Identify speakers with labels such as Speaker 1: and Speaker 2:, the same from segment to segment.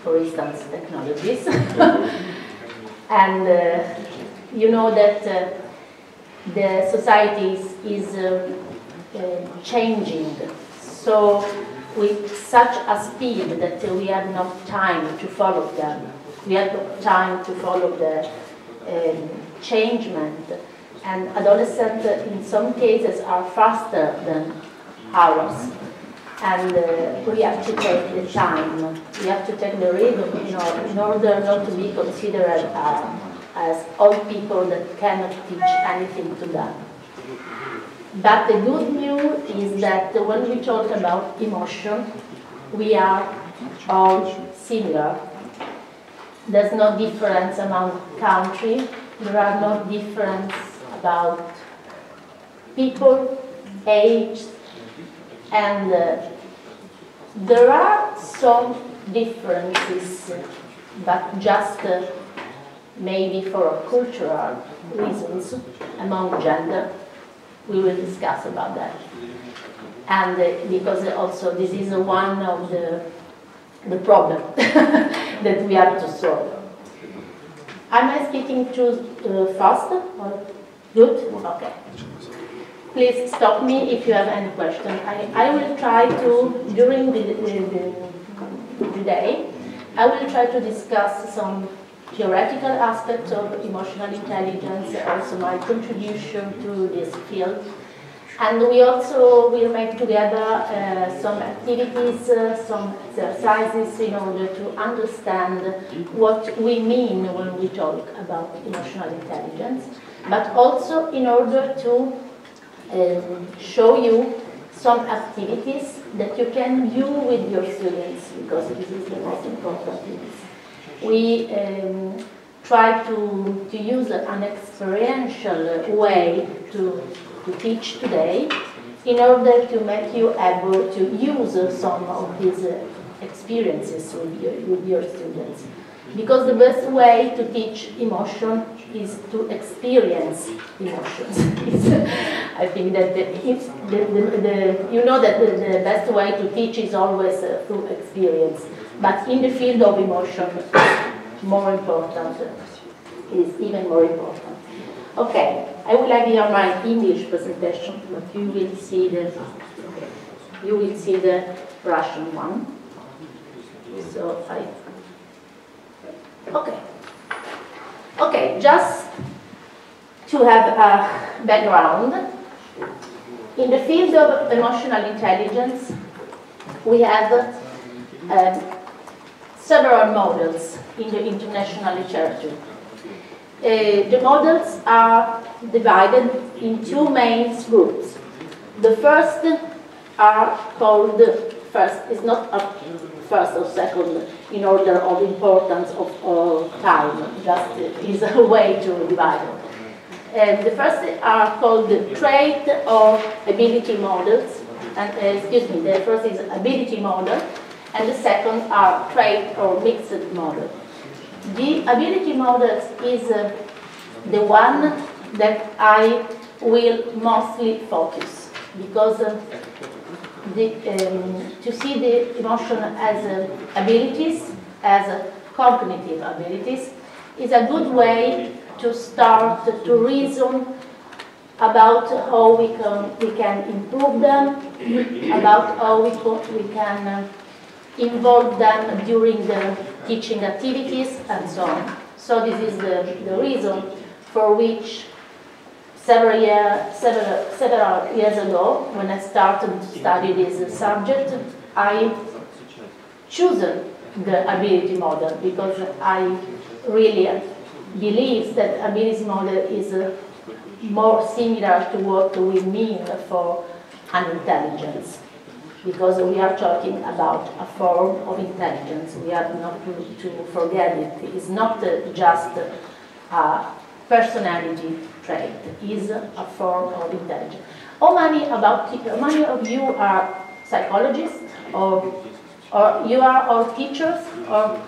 Speaker 1: for instance, technologies. And you know that the society is changing, so with such a speed that we have no time to follow them. We have no time to follow the changement, and adolescents in some cases are faster than ours. And we have to take the time, we have to take the rhythm, in order not to be considered as old people that cannot teach anything to them. But the good news is that when we talk about emotion, we are all similar. There's no difference among countries, there are no difference about people, age, and there are some differences, but just maybe for cultural reasons among gender. We will discuss about that. And because also this is one of the problem that we have to solve. Am I speaking too fast? Or good? Okay. Please stop me if you have any question. I will try to, during the day, I will try to discuss some theoretical aspects of emotional intelligence, also my contribution to this field. And we also will make together some activities, some exercises in order to understand what we mean when we talk about emotional intelligence, but also in order to show you some activities that you can do with your students, because this is the most important thing. We try to use an experiential way to teach today in order to make you able to use some of these experiences with your students. Because the best way to teach emotion is to experience emotions. I think that you know that the best way to teach is always through experience. But in the field of emotion, more important, is even more important. Okay, I will have here my English presentation, but you will see the Russian one. So okay, just to have a background, in the field of emotional intelligence, we have several models in the international literature. The models are divided in two main groups. The first are called, first is not a first or second in order of importance of time, just is a way to divide it. The first are called trait or ability models, and the first is ability model, and the second are trait or mixed model. The ability models is the one that I will mostly focus, because to see the emotion as abilities, as cognitive abilities, is a good way to start to reason about how we can improve them, about how we can involve them during the teaching activities, and so on. So this is the reason for which several years ago, when I started to study this subject, I chosen the ability model, because I really believe that ability model is more similar to what we mean for an intelligence, because we are talking about a form of intelligence. We have not to forget it. It's not just a personality trait. It is a form of intelligence. How many of you are psychologists, or you are all teachers, or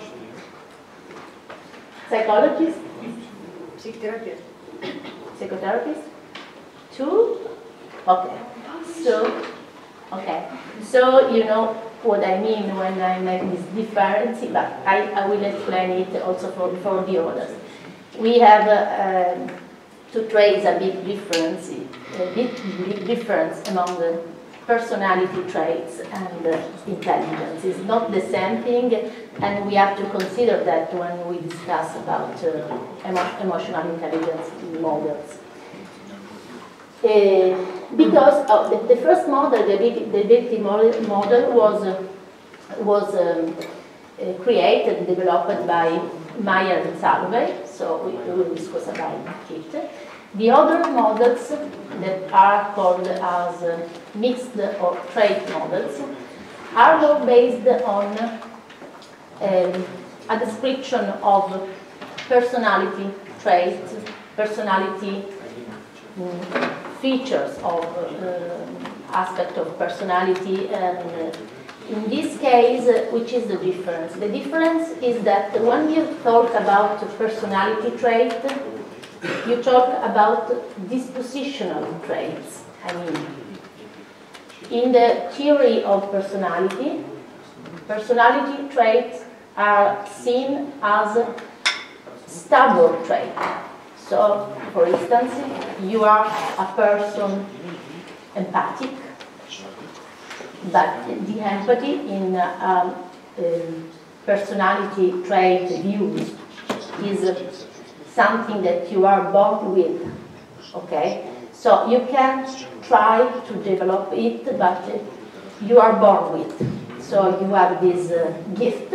Speaker 1: psychologists?
Speaker 2: Psychotherapist.
Speaker 1: Psychotherapists? Two? Okay. So, Okay, so you know what I mean when I make this difference, but I will explain it also for the others. We have to trace a big difference among the personality traits and intelligence. It's not the same thing, and we have to consider that when we discuss about emotional intelligence models. Because the first model, the ability model, was created and developed by Meyer and Salovey, so we will discuss about it. The other models that are called as mixed or trait models are more based on a description of personality traits, personality features of aspect of personality, and in this case, which is the difference? The difference is that when you talk about personality trait, you talk about dispositional traits. I mean, in the theory of personality, personality traits are seen as stubborn traits. So, for instance, you are a person empathic, but the empathy in personality trait views is something that you are born with, okay? So you can try to develop it, but you are born with. So you have this gift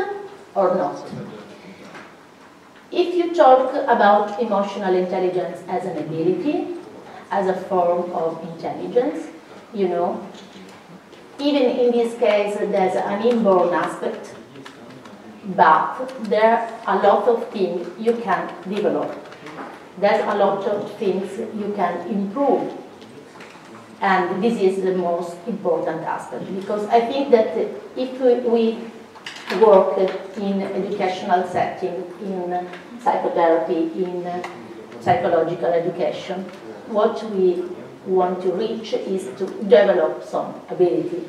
Speaker 1: or not. If you talk about emotional intelligence as an ability, as a form of intelligence, you know, even in this case there's an inborn aspect, but there are a lot of things you can develop. There's a lot of things you can improve. And this is the most important aspect, because I think that if we work in educational setting, in psychotherapy, in psychological education, what we want to reach is to develop some ability,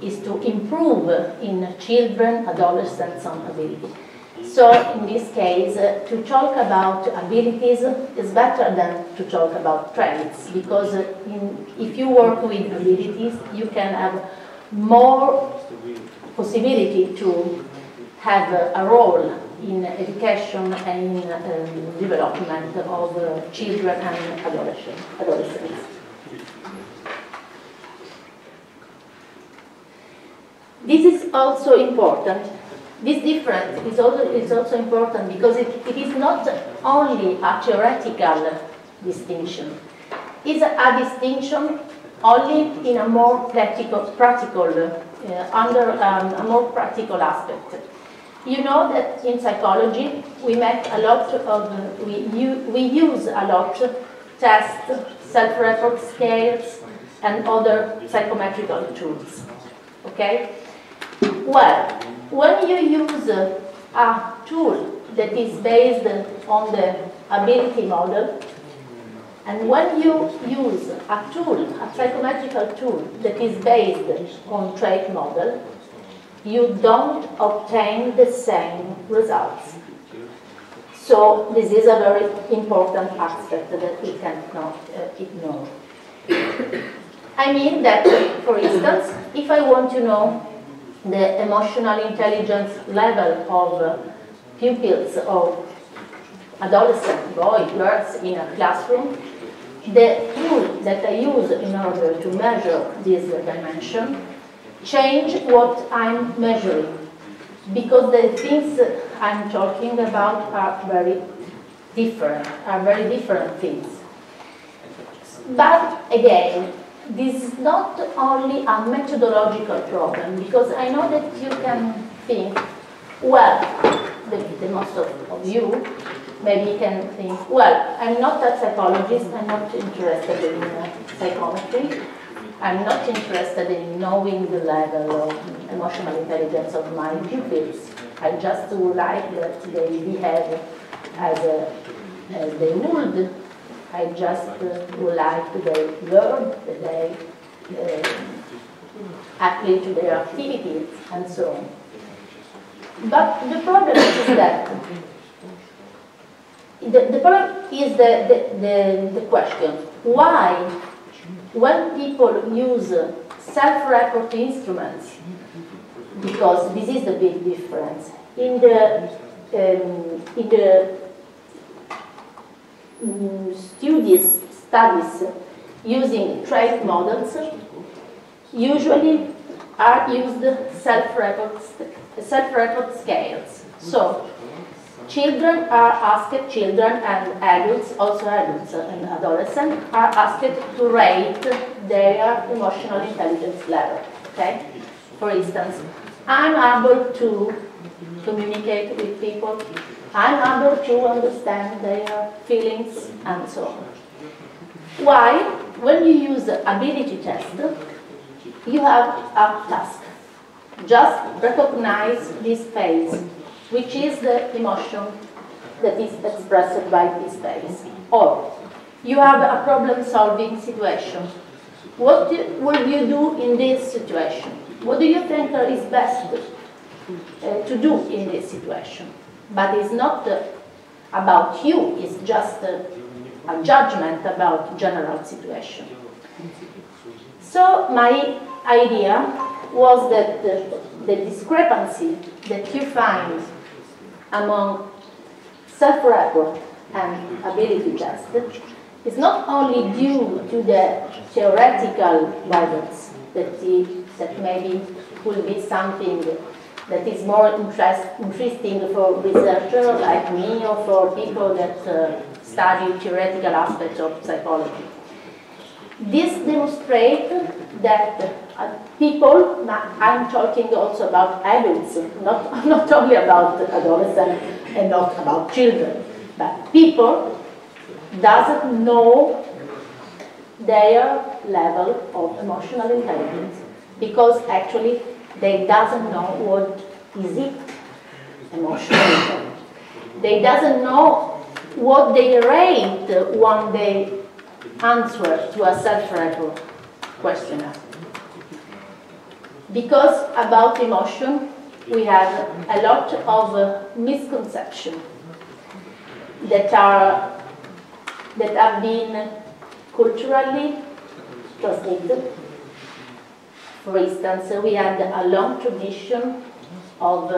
Speaker 1: is to improve in children, adolescents, some ability. So in this case, to talk about abilities is better than to talk about traits, because if you work with abilities, you can have more possibility to have a role in education and in development of children and adolescents. This is also important. This difference is also important because it is not only a theoretical distinction. It's a distinction only in a more under a more practical aspect. You know that in psychology we make a lot of we use a lot tests, self-report scales, and other psychometrical tools. Okay. Well, when you use a tool that is based on the ability model, and when you use a tool, a psychometrical tool that is based on trait model, you don't obtain the same results. So this is a very important aspect that we cannot ignore. I mean that, for instance, if I want to know the emotional intelligence level of pupils or adolescent boys, girls in a classroom, the tool that I use in order to measure this dimension change what I'm measuring, because the things I'm talking about are very different things. But again, this is not only a methodological problem, because I know that you can think, well, the most of you maybe can think, well, I'm not a psychologist, I'm not interested in psychometry, I'm not interested in knowing the level of emotional intelligence of my pupils. I just would like that they behave as they would. I just would like they learn, that they actually to their activities and so on. But the problem is that the problem is the question, why, when people use self-report instruments, because this is the big difference, in the studies using trait models, usually are used self-report scales. So children are asked, children and adults, also adults and adolescents, are asked to rate their emotional intelligence level. Okay? For instance, I'm able to communicate with people, I'm able to understand their feelings, and so on. Why? When you use the ability test, you have a task. Just recognize this face, which is the emotion that is expressed by this face. Or you have a problem-solving situation. What will you do in this situation? What do you think is best to do in this situation? But it's not about you, it's just a judgment about general situation. So my idea was that the discrepancy that you find among self-report and ability test is not only due to the theoretical guidance that maybe will be something that is more interesting for researchers like me or for people that study theoretical aspects of psychology. This demonstrates that people, I'm talking also about adults, not only about adolescents and not about children, but people doesn't know their level of emotional intelligence because actually they doesn't know what is it emotional. They doesn't know what they rate when they answer to a self-report questionnaire. Because about emotion, we have a lot of misconceptions that have been culturally transmitted. For instance, we had a long tradition of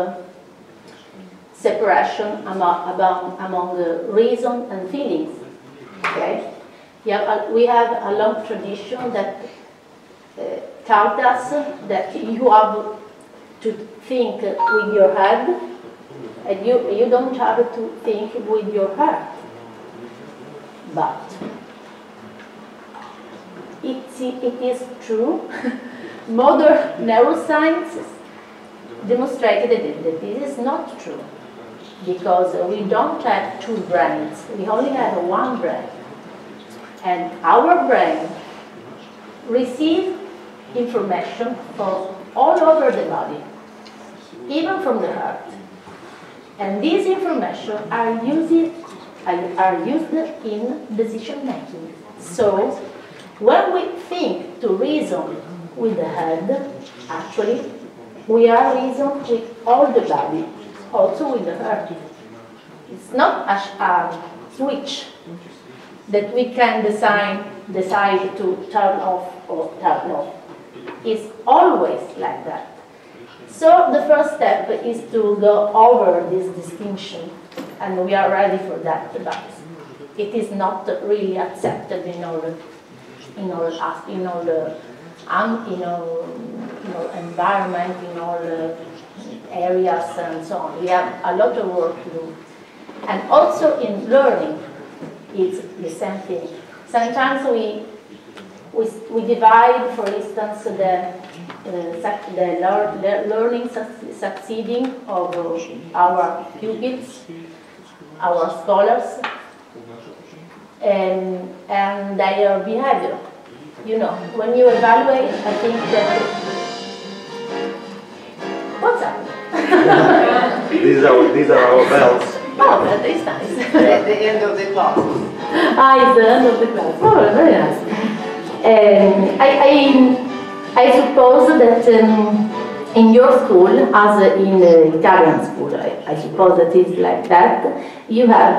Speaker 1: separation among reason and feelings. Okay? We have a long tradition that taught us that you have to think with your head and you don't have to think with your heart. But it is true. Modern neuroscience demonstrated that this is not true because we don't have two brains, we only have one brain. And our brain receives information from all over the body, even from the heart. And these information are used in decision making. So when we think to reason with the head, actually we are reasoning with all the body, also with the heart. It's not a switch that we can decide to turn off or turn off. It's always like that. So the first step is to go over this distinction, and we are ready for that, but it is not really accepted in all environment, in all areas and so on. We have a lot of work to do. And also in learning, it's the same thing. Sometimes we divide, for instance, the learning succeeding of our pupils, our scholars, and their behavior. You know, when you evaluate, I think that... What's up?
Speaker 3: These are our bells.
Speaker 1: Oh, that is nice.
Speaker 2: At the end of the class.
Speaker 1: It's the end of the class. Oh, very nice. I suppose that in your school, as in the Italian school, I suppose that it's like that, you have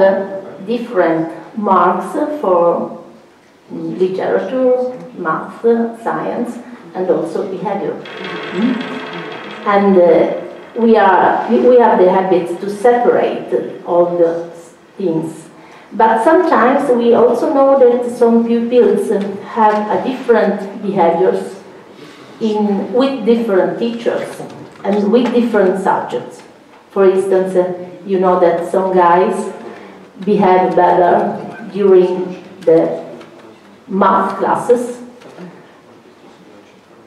Speaker 1: different marks for literature, math, science, and also behavior. And we have the habit to separate all the things. But sometimes we also know that some pupils have a different behaviors with different teachers and with different subjects. For instance, you know that some guys behave better during the math classes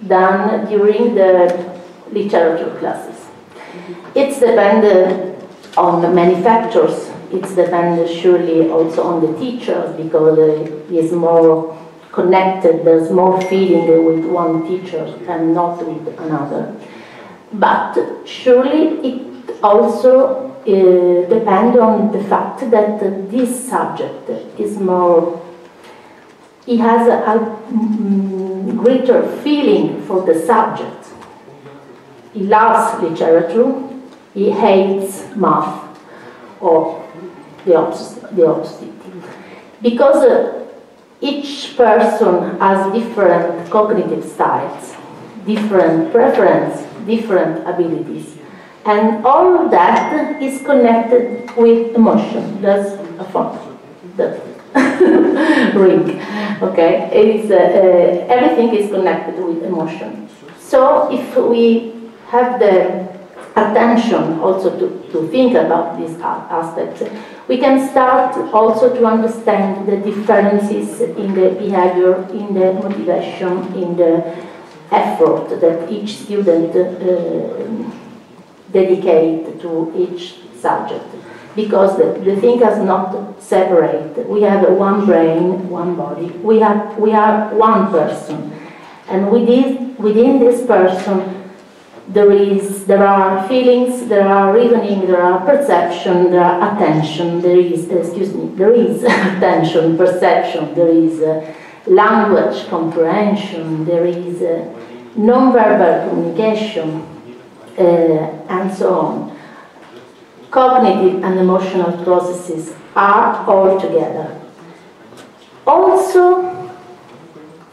Speaker 1: than during the literature classes. It's dependent on many factors. It's dependent surely also on the teachers, because he is more connected, there's more feeling with one teacher and not with another. But surely it also depends on the fact that this subject is more, he has a greater feeling for the subject. He loves literature, he hates math, or the opposite. Because each person has different cognitive styles, different preference, different abilities. And all of that is connected with emotion. That's a phone. That ring. Okay? Everything is connected with emotion. So if we have the attention also to think about these aspects, we can start also to understand the differences in the behavior, in the motivation, in the effort that each student dedicate to each subject. Because the thing is not separate. We have one brain, one body. We are one person, and within this person there are feelings, there are reasoning, there are perception, there are attention, there is attention, perception, there is language comprehension, there is non-verbal communication, and so on. Cognitive and emotional processes are all together. Also,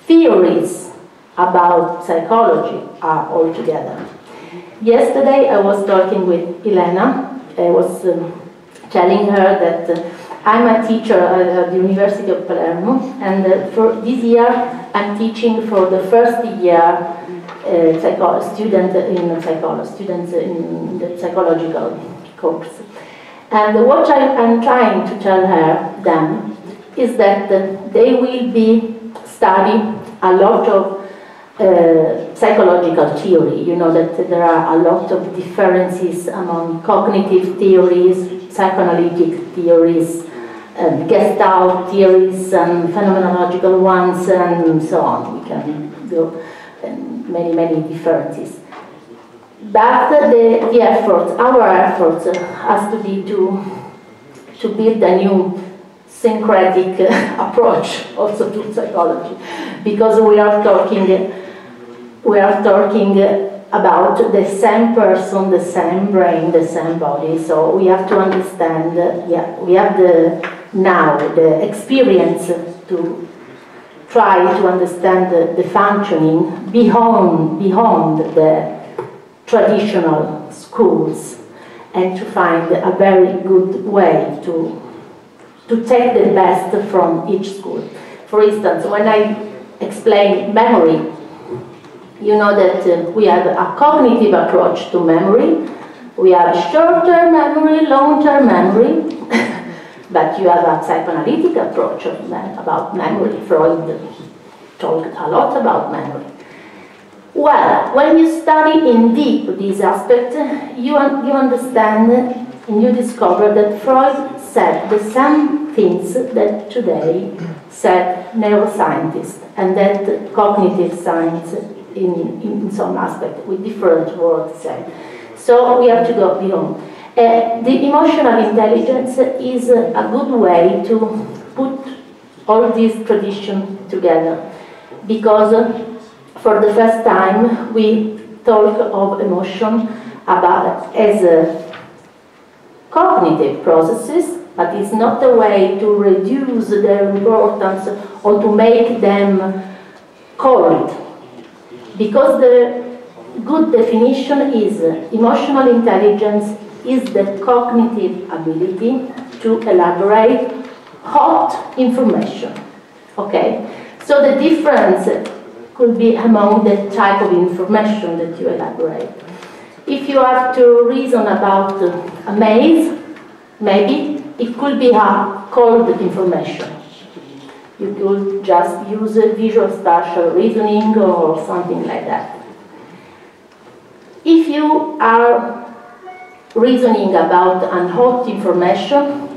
Speaker 1: theories about psychology are all together. Yesterday I was talking with Elena. I was telling her that I'm a teacher at the University of Palermo, and for this year I'm teaching for the first year students in the psychological course. And what I'm trying to tell them is that they will be studying a lot of psychological theory. You know that there are a lot of differences among cognitive theories, psychoanalytic theories, Gestalt theories, and phenomenological ones, and so on. We can go many differences. But the effort, our effort, has to be to build a new syncretic approach also to psychology, because we are talking about the same person, the same brain, the same body. So we have to understand. We have the experience to try to understand the functioning beyond the traditional schools, and to find a very good way to take the best from each school. For instance, when I explain memory, you know that we have a cognitive approach to memory. We have short-term memory, long-term memory, but you have a psychoanalytic approach about memory. Freud talked a lot about memory. Well, when you study in deep this aspect, you understand and you discover that Freud said the same things that today said neuroscientists, and that cognitive science in some aspect with different words said. So we have to go beyond. The emotional intelligence is a good way to put all these traditions together, because for the first time, we talk of emotion as cognitive processes, but it's not a way to reduce their importance or to make them cold. Because the good definition is emotional intelligence is the cognitive ability to elaborate hot information. Okay? So the difference could be among the type of information that you elaborate. If you have to reason about a maze, maybe it could be a cold information. You could just use a visual spatial reasoning or something like that. If you are reasoning about an hot information,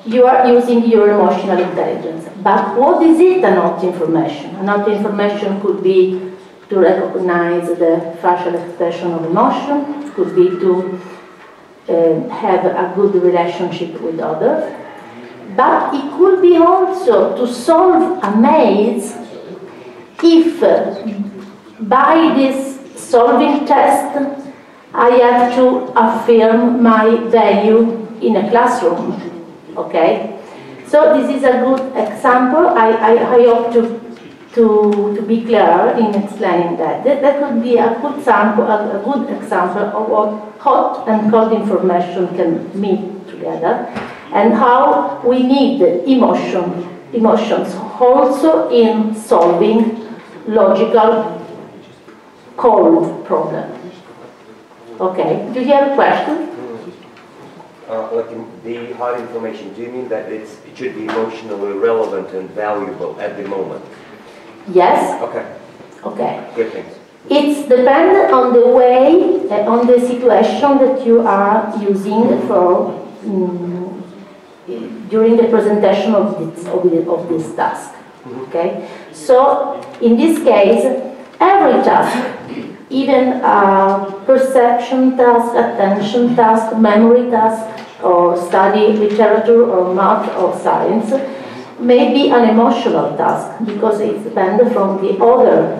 Speaker 1: you are using your emotional intelligence. But what is it, an hot information? An hot information could be to recognize the facial expression of emotion, could be to have a good relationship with others, but it could be also to solve a maze if by this solving test I have to affirm my value in a classroom. Okay? So this is a good example. I hope to be clear in explaining that. That could be a good example of what hot and cold information can meet together, and how we need emotions also in solving logical cold problems. Okay, do you have a question?
Speaker 3: Like the hot information, do you mean that it should be emotionally relevant and valuable at the moment?
Speaker 1: Yes.
Speaker 3: Okay.
Speaker 1: Okay.
Speaker 3: Good things.
Speaker 1: It's dependent on the way, on the situation that you are using for during the presentation of this task. Okay. So in this case, every task, even a perception task, attention task, memory task, or study literature or math or science, may be an emotional task because it depends from the other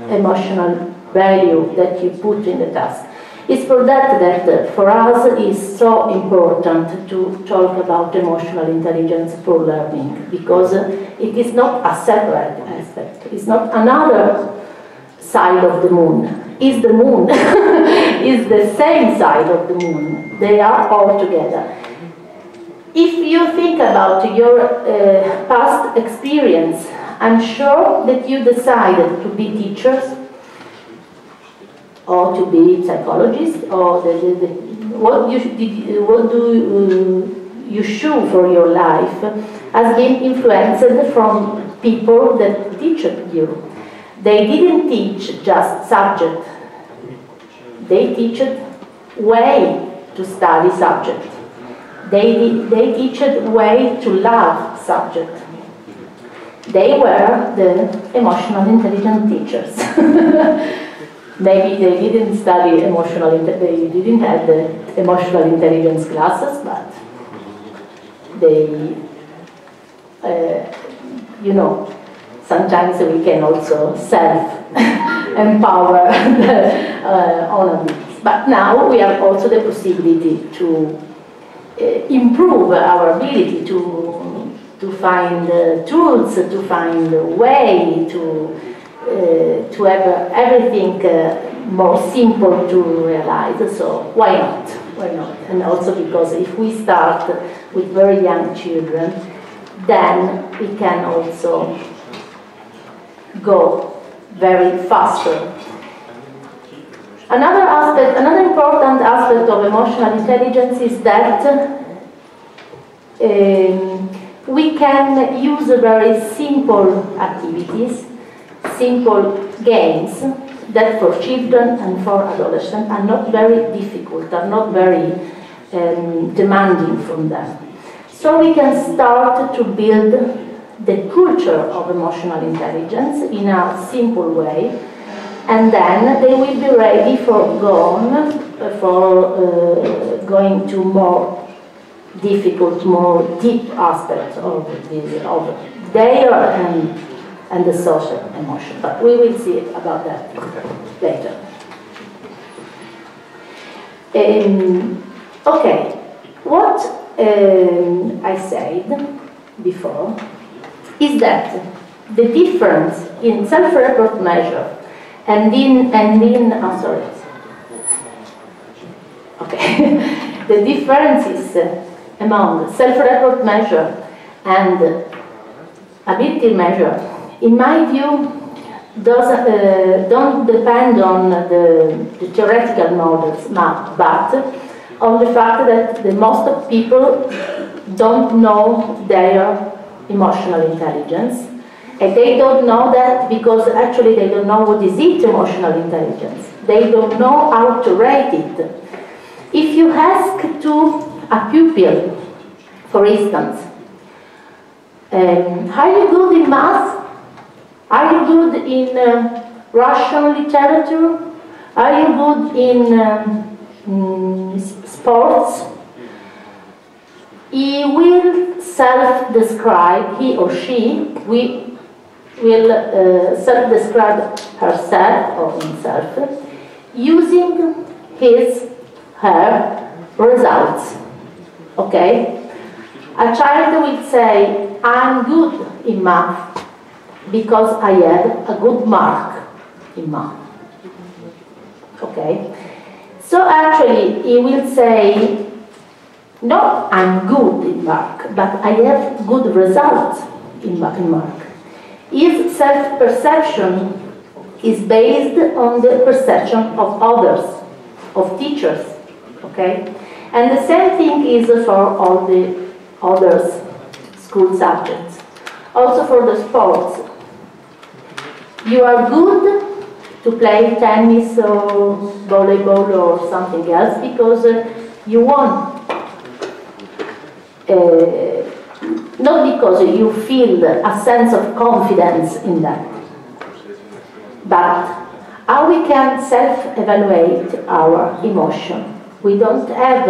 Speaker 1: emotional value that you put in the task. It's for that for us it's so important to talk about emotional intelligence for learning, because it is not a separate aspect. It's not another side of the moon. It's the moon. It's the same side of the moon. They are all together. If you think about your past experience, I'm sure that you decided to be teachers or to be psychologists, or what do you choose for your life has been influenced from people that teach you. They didn't teach just subject. They teach way to study subject. They teach way to love subject. They were the emotional intelligence teachers. Maybe they didn't study they didn't have the emotional intelligence classes, but they, sometimes we can also self-empower on a bit. But now we have also the possibility to improve our ability to find tools, to find a way to have everything more simple to realize. So why not? Why not? And also because if we start with very young children, then we can also go very faster. Another important aspect of emotional intelligence is that we can use very simple activities, simple games that for children and for adolescents are not very difficult, are not very demanding from them. So we can start to build the culture of emotional intelligence in a simple way, and then they will be ready for going to more difficult, more deep aspects of their and the social emotion. But we will see about that later. Okay, what I said before is that the difference in self-report measure and I'm sorry. Okay, the differences among self-report measure and ability measure, in my view, don't depend on the theoretical models, but on the fact that the most of people don't know their emotional intelligence, and they don't know that because actually they don't know what is it, emotional intelligence. They don't know how to rate it. If you ask to a pupil, for instance, are you good in math? Are you good in Russian literature? Are you good in sports? He will self-describe, he or she will self-describe herself or himself using her results. Okay? A child will say, I'm good in math because I had a good mark in math. Okay? So actually, he will say, no, I'm good in math, but I have good results in math. His self-perception is based on the perception of others, of teachers. Okay? And the same thing is for all the other school subjects. Also for the sports. You are good to play tennis or volleyball or something else because you won. Not because you feel a sense of confidence in that. But how we can self-evaluate our emotion. We don't have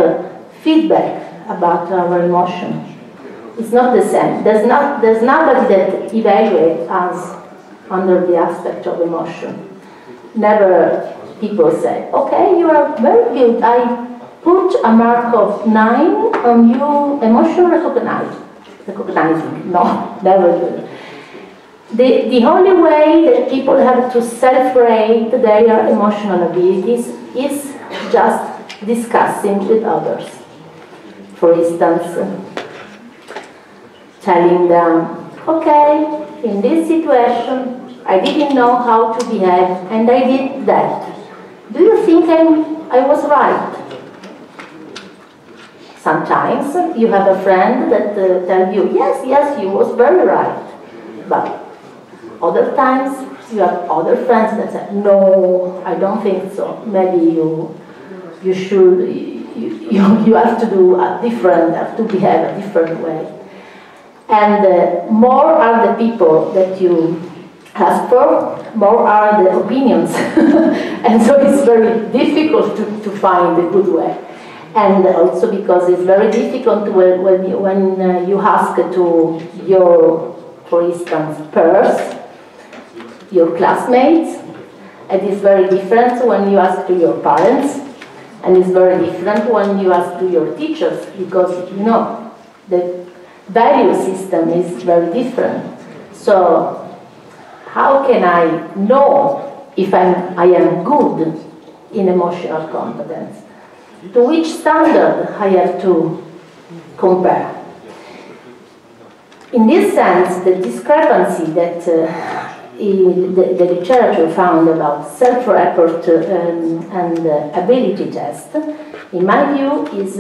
Speaker 1: feedback about our emotion. It's not the same. There's nobody that evaluates us under the aspect of emotion. Never people say, okay, you are very good. I put a mark of 9 on you, emotion recognizing. No, never do. The only way that people have to self-rate their emotional abilities is just discussing with others. For instance, telling them, okay, in this situation, I didn't know how to behave, and I did that. Do you think I was right? Sometimes you have a friend that tells you, yes, you was very right. But other times you have other friends that say, no, I don't think so. Maybe you have to do have to behave a different way. And more are the people that you ask for, more are the opinions. And so it's very difficult to find a good way. And also because it's very difficult when you ask to your, for instance, peers, your classmates, and it's very different when you ask to your parents, and it's very different when you ask to your teachers, because, you know, the value system is very different. So how can I know if I am good in emotional competence? To which standard I have to compare? In this sense, the discrepancy that the literature found about self-report and ability test, in my view, is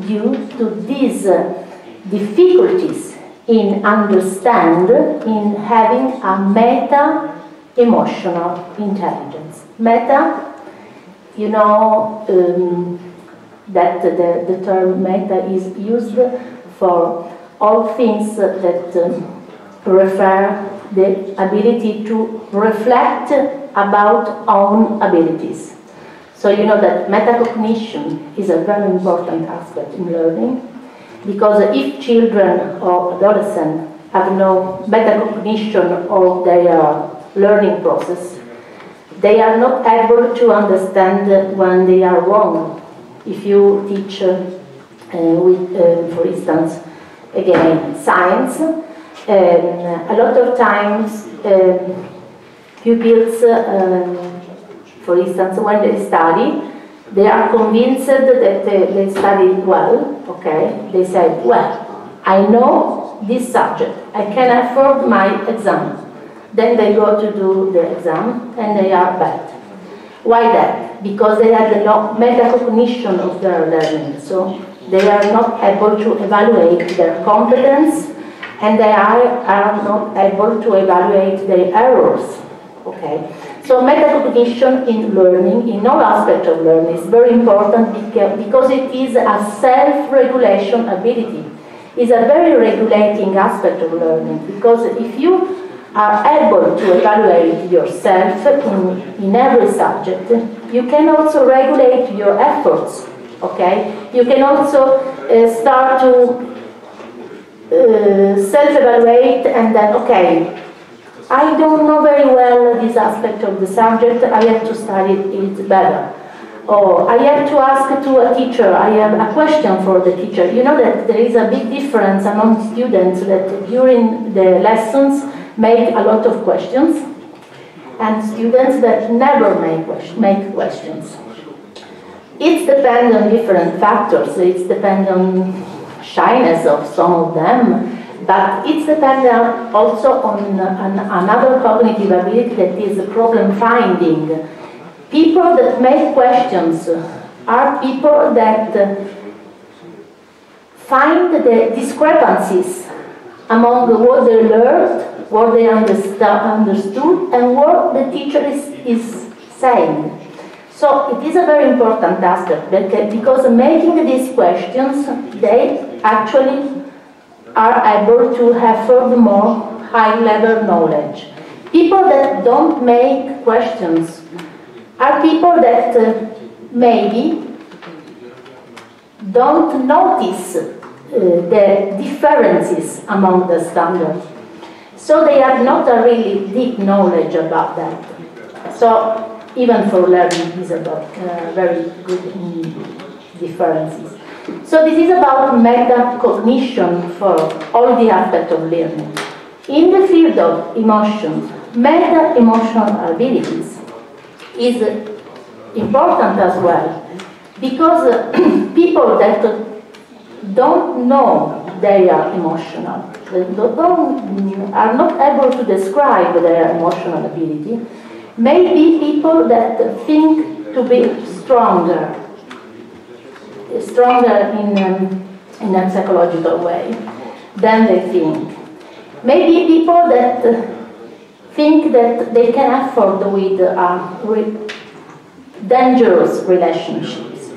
Speaker 1: due to these difficulties in in having a meta-emotional intelligence. Meta, you know that the term meta is used for all things that refer the ability to reflect about own abilities. So you know that metacognition is a very important aspect in learning, because if children or adolescents have no metacognition of their learning process, they are not able to understand when they are wrong. If you teach, for instance, again, science, a lot of times pupils, for instance, when they study, they are convinced that they studied well, okay? They say, well, I know this subject, I can afford my exam. Then they go to do the exam and they are bad. Why that? Because they have no metacognition of their learning. So they are not able to evaluate their competence and they are not able to evaluate their errors. Okay? So metacognition in learning, in all aspects of learning, is very important because it is a self-regulation ability. It's a very regulating aspect of learning, because if you are able to evaluate yourself in every subject, you can also regulate your efforts, okay? You can also start to self-evaluate and then, okay, I don't know very well this aspect of the subject, I have to study it better. Or I have to ask to a teacher, I have a question for the teacher. You know that there is a big difference among students that during the lessons make a lot of questions, and students that never make questions. It depends on different factors. It depends on shyness of some of them, but it depends also on another cognitive ability, that is problem finding. People that make questions are people that find the discrepancies among what they learned, what they understood, and what the teacher is saying. So it is a very important aspect, because making these questions, they actually are able to have furthermore high-level knowledge. People that don't make questions are people that maybe don't notice the differences among the standards. So they have not a really deep knowledge about that. So even for learning is about very good differences. So this is about metacognition for all the aspects of learning. In the field of emotions, meta-emotional abilities is important as well, because people that don't know they are emotional, are not able to describe their emotional ability, may be people that think to be stronger in a psychological way than they think. Maybe people that think that they can afford with dangerous relationships,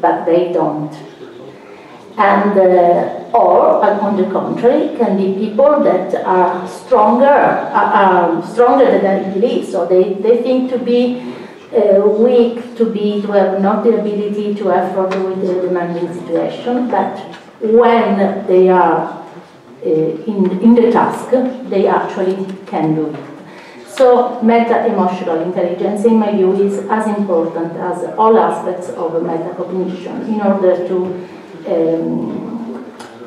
Speaker 1: but they don't. And or on the contrary, can be people that are stronger than they believe. So they think to be weak, to have not the ability to afford with the demanding situation, but when they are in the task, they actually can do it. So meta-emotional intelligence, in my view, is as important as all aspects of metacognition in order to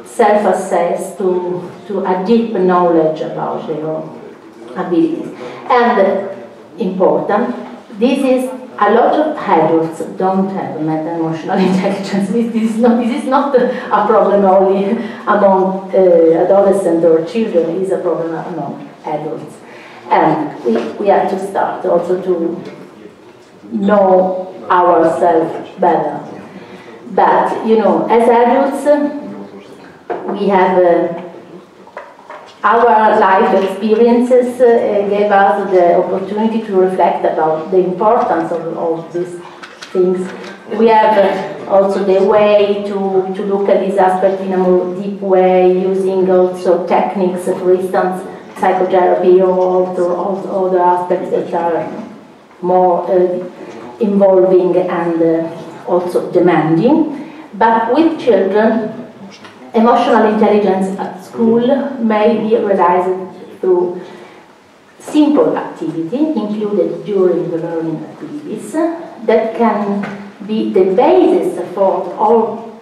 Speaker 1: self-assess, to a deep knowledge about your abilities. And important, this is a lot of adults don't have meta-emotional intelligence. This is not a problem only among adolescents or children, it is a problem among adults. And we have to start also to know ourselves better. But, you know, as adults, we have our life experiences gave us the opportunity to reflect about the importance of these things. We have also the way to look at this aspect in a more deep way, using also techniques, for instance, psychotherapy or other aspects that are more involving and also demanding. But with children, emotional intelligence school may be realized through simple activity included during the learning activities that can be the basis for all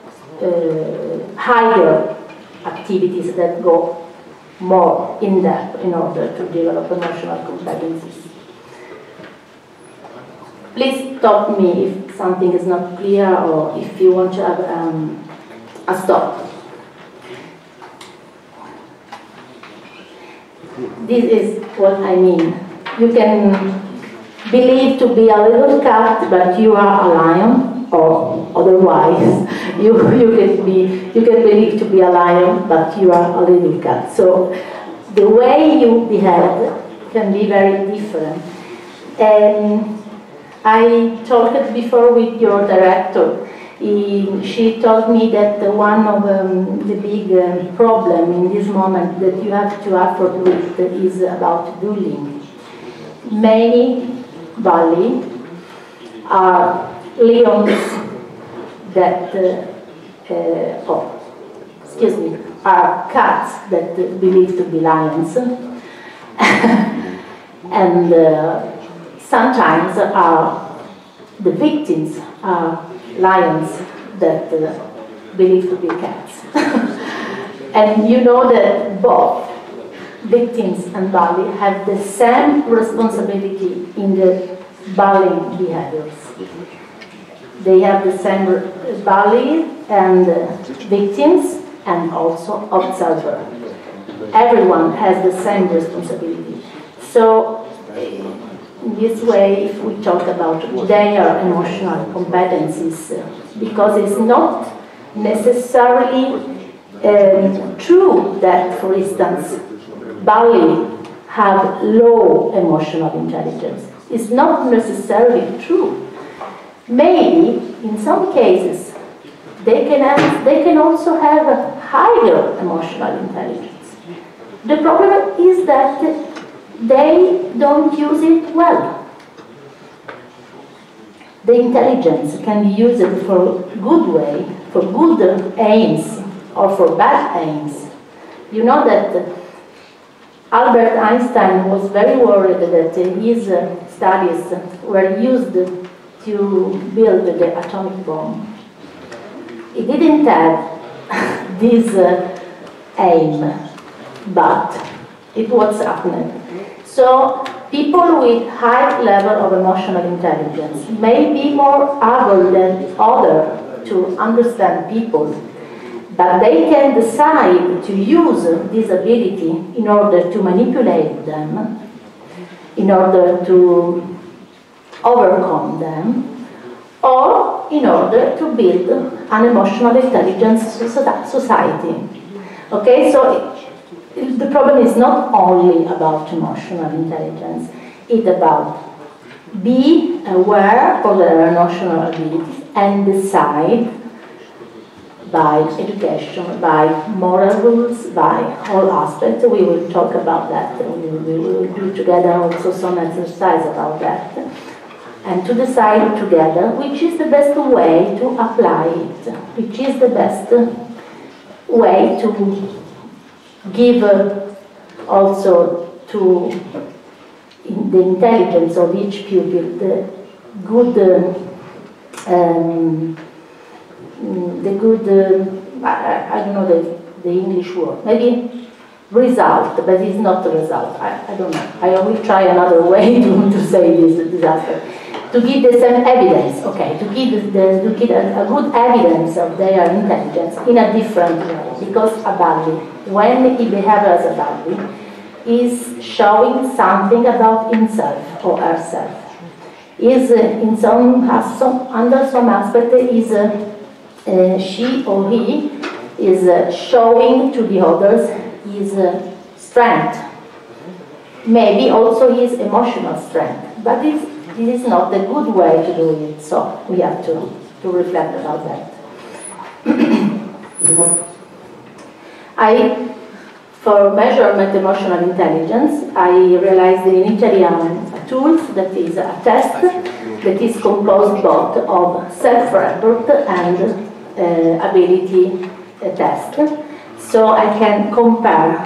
Speaker 1: higher activities that go more in depth in order to develop emotional competencies. Please stop me if something is not clear or if you want to have a stop. This is what I mean. You can believe to be a little cat, but you are a lion, or otherwise, you can believe to be a lion, but you are a little cat. So the way you behave can be very different. I talked before with your director. She told me that one of the big problem in this moment that you have to effort with is about bullying. Many bullies are lions that, are cats that believe to be lions, and sometimes the victims are lions that believe to be cats. And you know that both victims and bully have the same responsibility in the bullying behaviors. They have the same bully and victims and also observer. Everyone has the same responsibility. So in this way, if we talk about their emotional competencies, because it's not necessarily true that, for instance, bullies have low emotional intelligence. It's not necessarily true. Maybe, in some cases, they can also have a higher emotional intelligence. The problem is that they don't use it well. The intelligence can be used for good way, for good aims, or for bad aims. You know that Albert Einstein was very worried that his studies were used to build the atomic bomb. He didn't have this aim, but it was happening. So people with high level of emotional intelligence may be more able than others to understand people, but they can decide to use this ability in order to manipulate them, in order to overcome them, or in order to build an emotional intelligence society. Okay, so the problem is not only about emotional intelligence, it's about be aware of their emotional abilities and decide by education, by moral rules, by all aspects. We will talk about that. We will do together also some exercise about that. And to decide together which is the best way to apply it, which is the best way to give also to the intelligence of each pupil the good, I don't know the English word, maybe result, but it's not the result. I don't know. I will try another way to say this disaster. To give the same evidence, okay, to give a good evidence of their intelligence in a different way, because a bully, when he behaves as a bully, is showing something about himself or herself. Is under some aspect is she or he is showing to the others his strength, maybe also his emotional strength, but this is not the good way to do it, so we have to reflect about that. For measurement emotional intelligence, I realized in Italy a tool that is a test that is composed both of self-report and ability test. So I can compare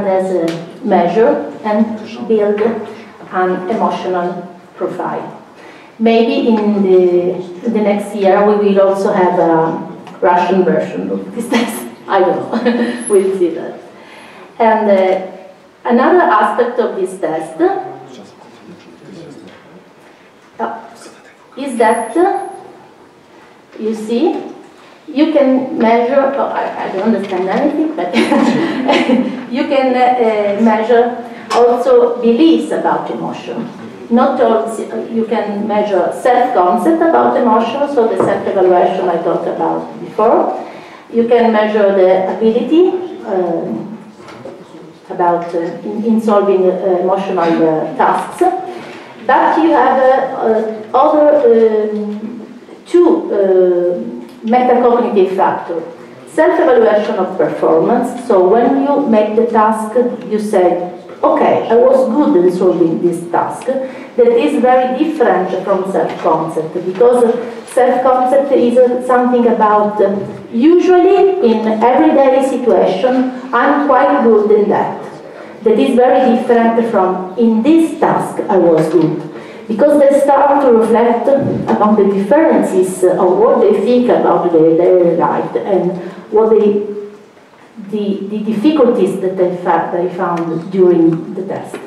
Speaker 1: as a measure and build an emotional profile. Maybe in the next year we will also have a Russian version of this test. I don't know. We'll see that. And another aspect of this test is that you see, you can measure, I don't understand anything, but you can measure also beliefs about emotion. Not all, you can measure self-concept about emotion, so the self-evaluation I talked about before. You can measure the ability about in solving emotional tasks. But you have other two metacognitive factors. Self-evaluation of performance, so when you make the task, you say, okay, I was good in solving this task. That is very different from self-concept, because self-concept is something about, usually in everyday situation, I'm quite good in that. That is very different from, in this task, I was good. Because they start to reflect about the differences of what they think about their daily life and what the difficulties that they found during the test.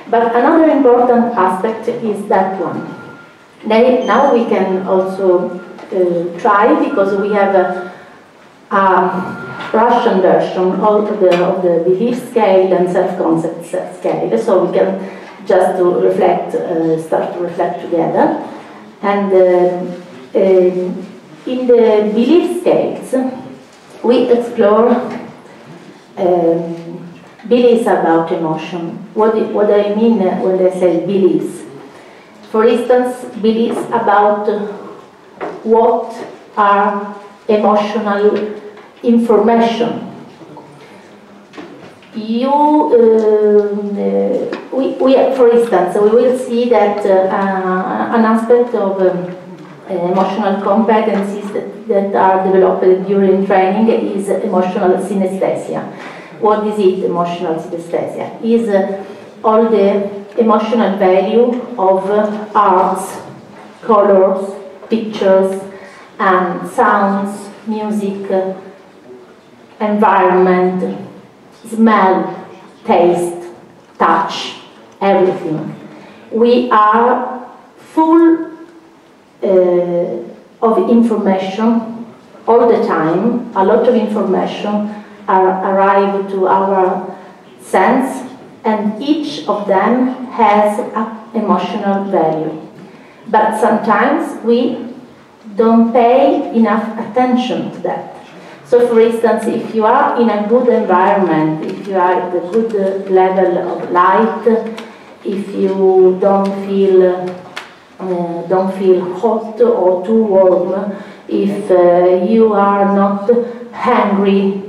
Speaker 1: But another important aspect is that one. Now we can also try, because we have a Russian version of the belief scale and self-concept scale, so we can just to reflect, start to reflect together. And in the belief scales, we explore beliefs about emotion. What I mean when I say beliefs. For instance, beliefs about what are emotional information. For instance, we will see that an aspect of emotional competencies that are developed during training is emotional synesthesia. What is it, emotional synesthesia? Is all the emotional value of arts, colors, pictures, and sounds, music, environment, smell, taste, touch, everything. We are full of information all the time. A lot of information arrive to our sense, and each of them has an emotional value. But sometimes we don't pay enough attention to that. So for instance, if you are in a good environment, if you are at a good level of light, if you don't feel hot or too warm, if you are not hungry,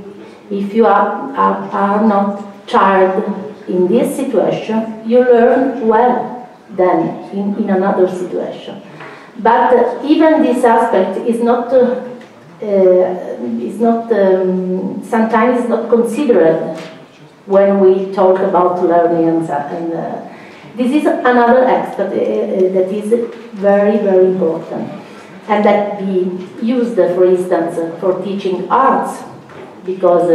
Speaker 1: if you are not tired in this situation, you learn well than in another situation. But even this aspect is not sometimes is not considered when we talk about learning, and this is another aspect that is very, very important, and that we used, for instance, for teaching arts, because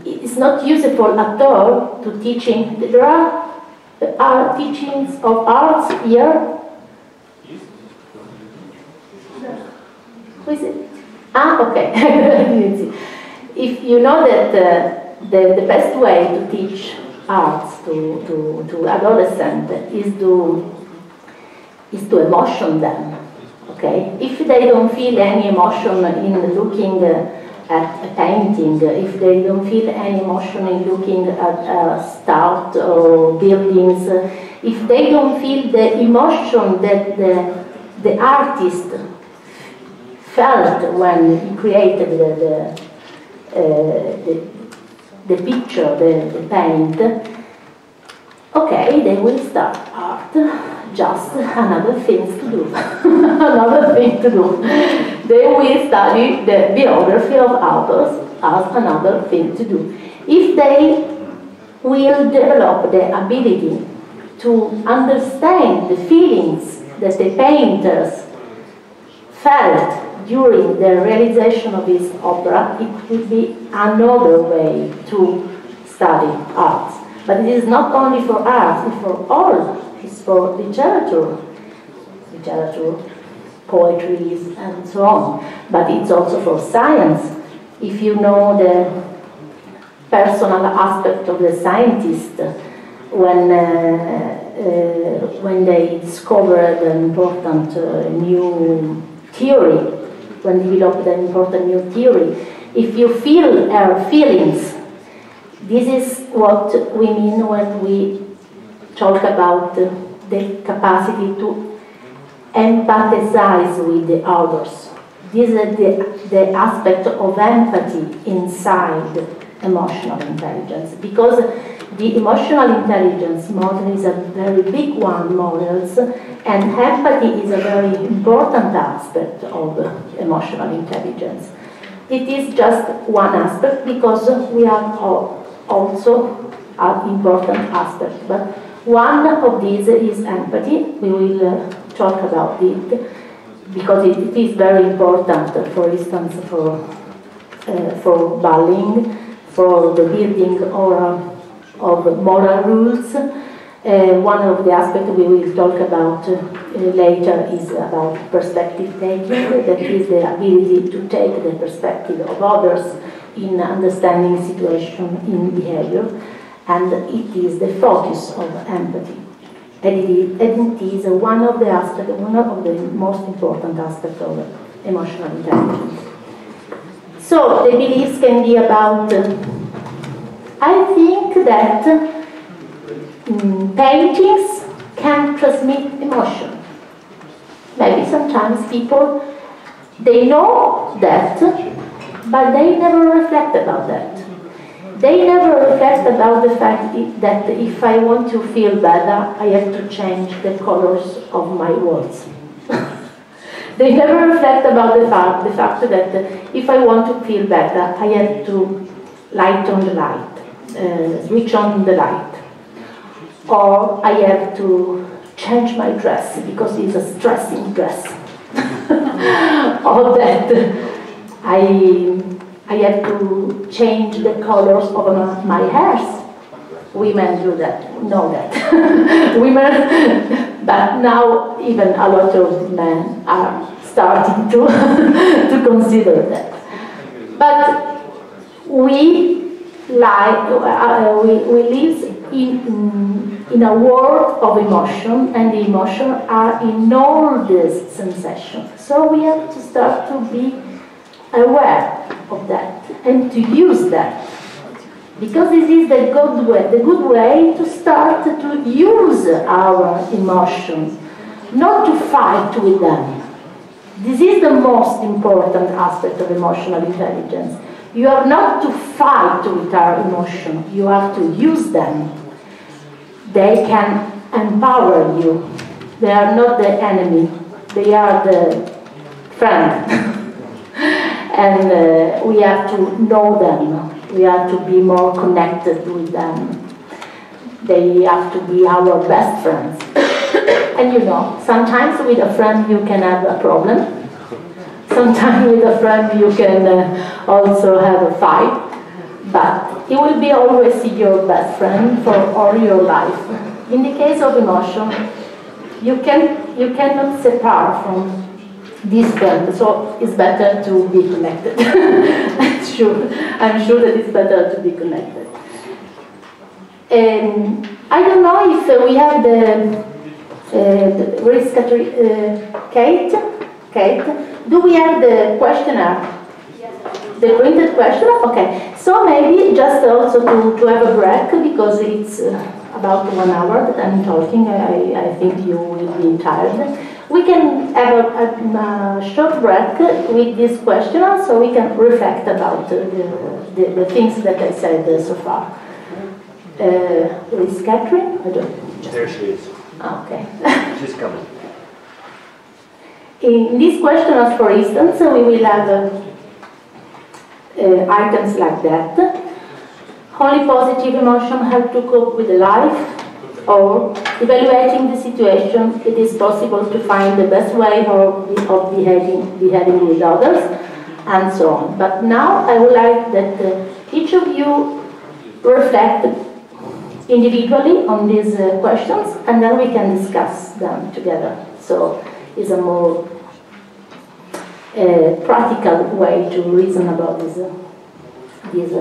Speaker 1: it's not useful at all to teaching. There are teachings of arts here. Who is it? Ah, okay. If you know that the best way to teach arts to adolescents is to emotion them. Okay? If they don't feel any emotion in looking at a painting, if they don't feel any emotion in looking at stuff or buildings, if they don't feel the emotion that the artist felt when he created the picture, the paint, okay, they will start art, just another thing to do, another thing to do. they will study the biography of authors as another thing to do. If they will develop the ability to understand the feelings that the painters felt during the realization of his opera, it would be another way to study art. But it is not only for art, it's for all. It's for literature, poetry, and so on. But it's also for science. If you know the personal aspect of the scientist, when they discovered an important new theory, when they developed an important new theory, if you feel our feelings, this is what we mean when we talk about the capacity to empathize with the others. This is the aspect of empathy inside emotional intelligence, because the emotional intelligence model is a very big one, models, and empathy is a very important aspect of emotional intelligence. It is just one aspect because we have also an important aspect, but one of these is empathy. We will talk about it because it is very important, for instance, for bullying, for the building of moral rules. One of the aspects we will talk about later is about perspective taking, that is the ability to take the perspective of others in understanding situation, in behavior, and it is the focus of empathy. And it is one of the aspects, one of the most important aspects of emotional intelligence. So the beliefs can be about, I think that paintings can transmit emotion. Maybe sometimes people, they know that, but they never reflect about that. They never reflect about the fact that if I want to feel better, I have to change the colors of my walls. They never reflect about the fact that if I want to feel better, I have to light on the light, switch on the light. Or I have to change my dress because it's a stressing dress. Or that I have to change the colors of my hairs. Women do that, know that. Women, but now even a lot of men are starting to, to consider that. But we live in a world of emotion, and the emotions are in all these sensations. So we have to start to be aware of that and to use that, because this is the good way to start to use our emotions, not to fight with them. This is the most important aspect of emotional intelligence. You have not to fight with our emotion, you have to use them. They can empower you. They are not the enemy, they are the friend. And we have to know them, we have to be more connected with them. They have to be our best friends. And you know, sometimes with a friend you can have a problem. Sometimes with a friend you can also have a fight. But he will be always your best friend for all your life. In the case of emotion, you cannot separate from this friend, so it's better to be connected. I'm sure that it's better to be connected. I don't know if we have Kate, do we have the questionnaire? The printed questionnaire? Okay. So maybe just also to have a break, because it's about 1 hour that I'm talking. I think you will be tired. We can have a short break with this questionnaire so we can reflect about the things that I said so far. Is Catherine?
Speaker 3: There she is.
Speaker 1: Okay.
Speaker 3: She's coming.
Speaker 1: In these questions, for instance, we will have items like that. Only positive emotion help to cope with life, or evaluating the situation, it is possible to find the best way of behaving with others, and so on. But now I would like that each of you reflect individually on these questions, and then we can discuss them together. So it's a more practical way to reason about these things.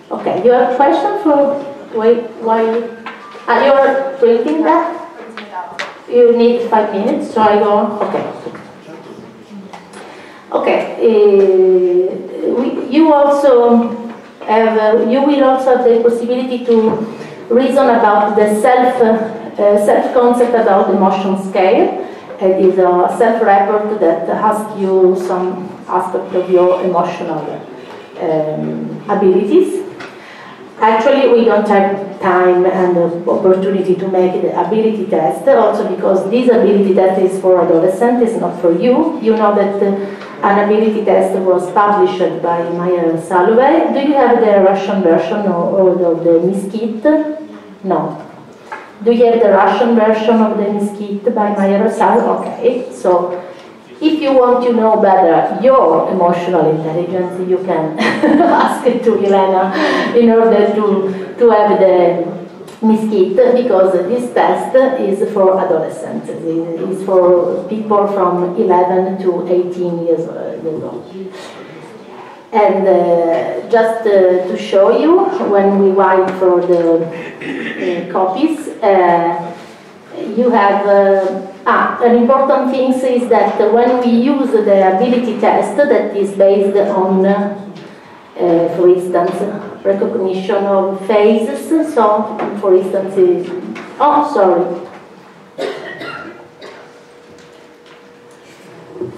Speaker 1: Okay, you have a question for why you're printing that? You need 5 minutes, so I go on. Okay. Okay. You also have. You will also have the possibility to reason about the self-concept about emotion scale. It is a self-report that asks you some aspect of your emotional abilities. Actually, we don't have time and opportunity to make the ability test, also because this ability test is for adolescents, it's not for you. You know that an ability test was published by Meyer and Salovey. Do you have the Russian version or the Miskit? No. Do you have the Russian version of the Miskit by Meyer and Salovey? Okay, so if you want to know better your emotional intelligence, you can ask it to Elena in order to have the Miskit, because this test is for adolescents. It is for people from 11 to 18 years old. And just to show you, when we write for the copies, you have an important thing is that when we use the ability test that is based on, for instance, recognition of faces. So, for instance,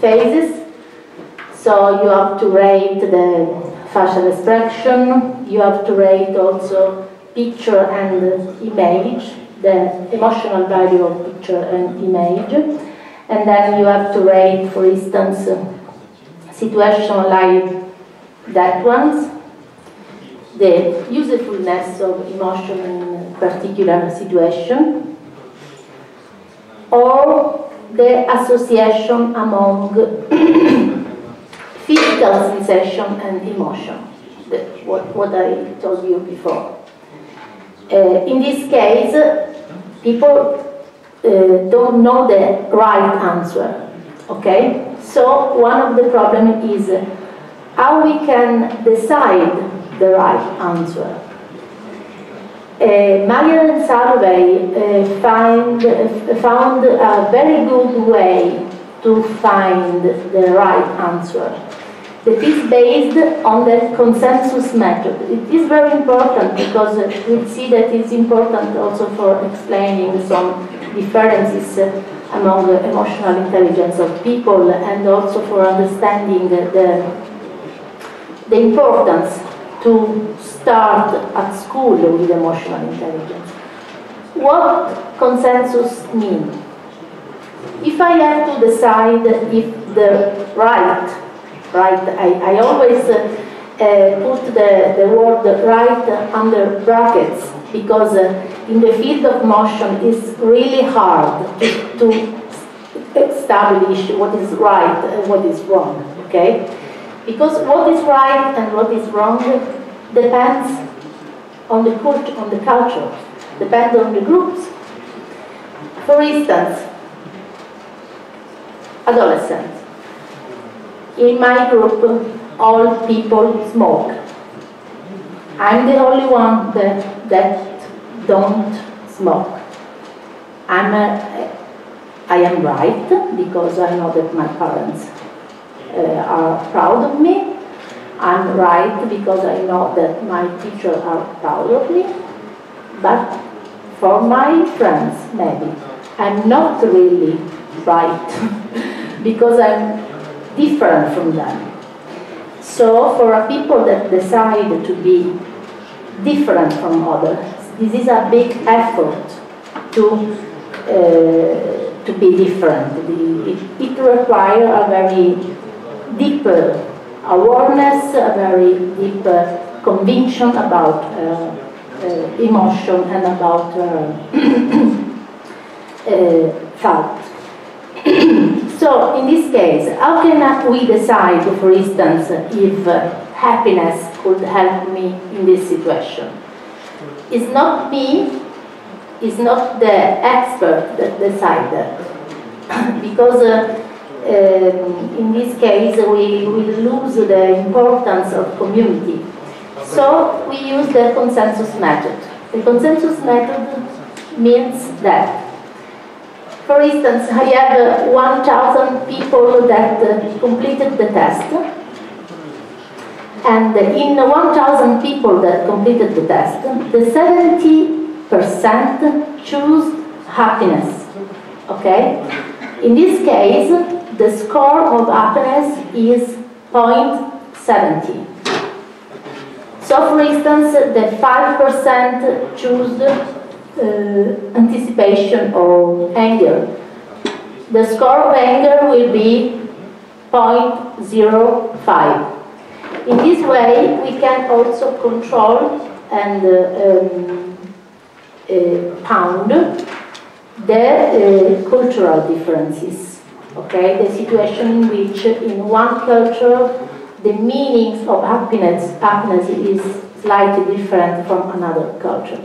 Speaker 1: faces. So you have to rate the facial expression. You have to rate also picture and image, the emotional value of picture and image. And then you have to rate, for instance, situation like that ones, the usefulness of emotion in particular situation, or the association among physical sensation and emotion, what I told you before. In this case, people don't know the right answer, okay? So one of the problems is how we can decide the right answer. Meyer and Salovey found a very good way to find the right answer. That is based on the consensus method. It is very important because we see that it's important also for explaining some differences among the emotional intelligence of people, and also for understanding the importance to start at school with emotional intelligence. What consensus means? If I have to decide if the right, I always put the word right under brackets, because in the field of motion it's really hard to establish what is right and what is wrong, okay? Because what is right and what is wrong depends on the culture, depends on the groups. For instance, adolescents. In my group, all people smoke. I'm the only one that don't smoke. I am right because I know that my parents are proud of me. I'm right because I know that my teachers are proud of me. But for my friends, maybe, I'm not really right because I'm different from them. So for people that decide to be different from others, this is a big effort to to be different. It requires a very deep awareness, a very deep conviction about emotion and about thought. So in this case, how can we decide, for instance, if happiness could help me in this situation? It's not me, it's not the expert that decides that. Because in this case we lose the importance of community. So we use the consensus method. The consensus method means that, for instance, I have 1,000 people that completed the test, and in 1,000 people that completed the test, the 70% choose happiness. Okay? In this case, the score of happiness is 0.70. So, for instance, the 5% choose anticipation or anger. The score of anger will be 0.05. In this way, we can also control and pound the cultural differences. Okay, the situation in which in one culture the meanings of happiness is slightly different from another culture.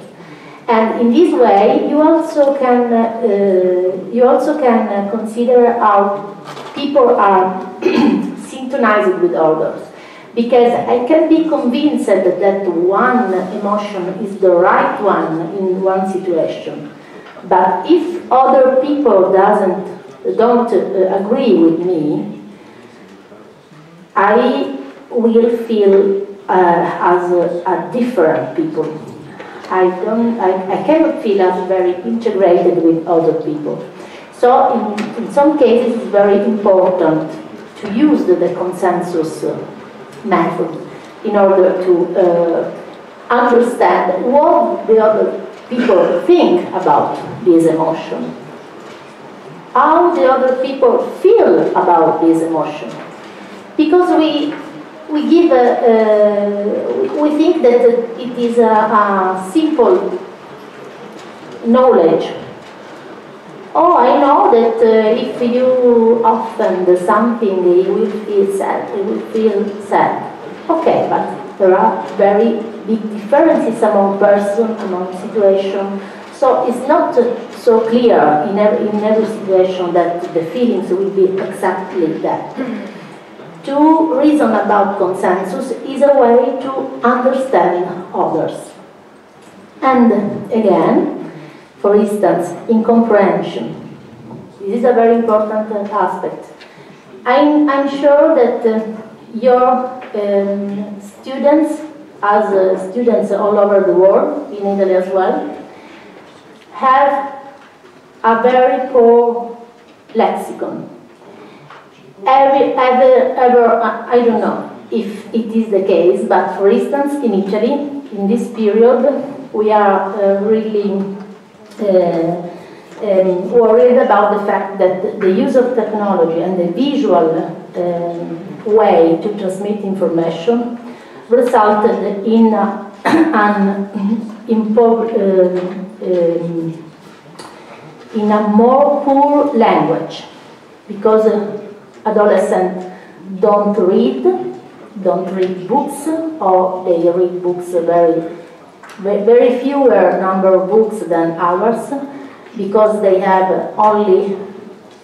Speaker 1: And in this way, you also can consider how people are synchronized with others. Because I can be convinced that one emotion is the right one in one situation, but if other people don't agree with me, I will feel as a different people. I cannot feel as very integrated with other people. So in some cases it's very important to use the consensus method in order to understand what the other people think about this emotion, how the other people feel about this emotion. Because we think that it is a simple knowledge. Oh, I know that if you offend something, you will feel sad. Okay, but there are very big differences among persons, among situations. So it's not so clear in every situation that the feelings will be exactly that. To reason about consensus is a way to understand others. And again, for instance, in comprehension. This is a very important aspect. I'm sure that your students, as students all over the world, in Italy as well, have a very poor lexicon. I don't know if it is the case, but for instance, in Italy, in this period, we are really worried about the fact that the use of technology and the visual way to transmit information resulted in in a more poor language, because adolescents don't read books, or they read books very fewer number of books than ours, because they have only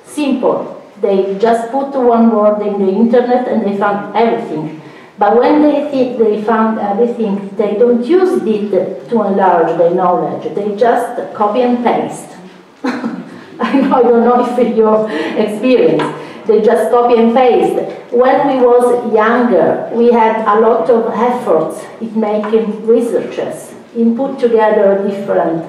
Speaker 1: simple. They just put one word in the internet and they found everything. But when they think they found everything, they don't use it to enlarge their knowledge. They just copy and paste. I don't know if your experience. They just copy and paste. When we was younger, we had a lot of efforts in making researches, in put together different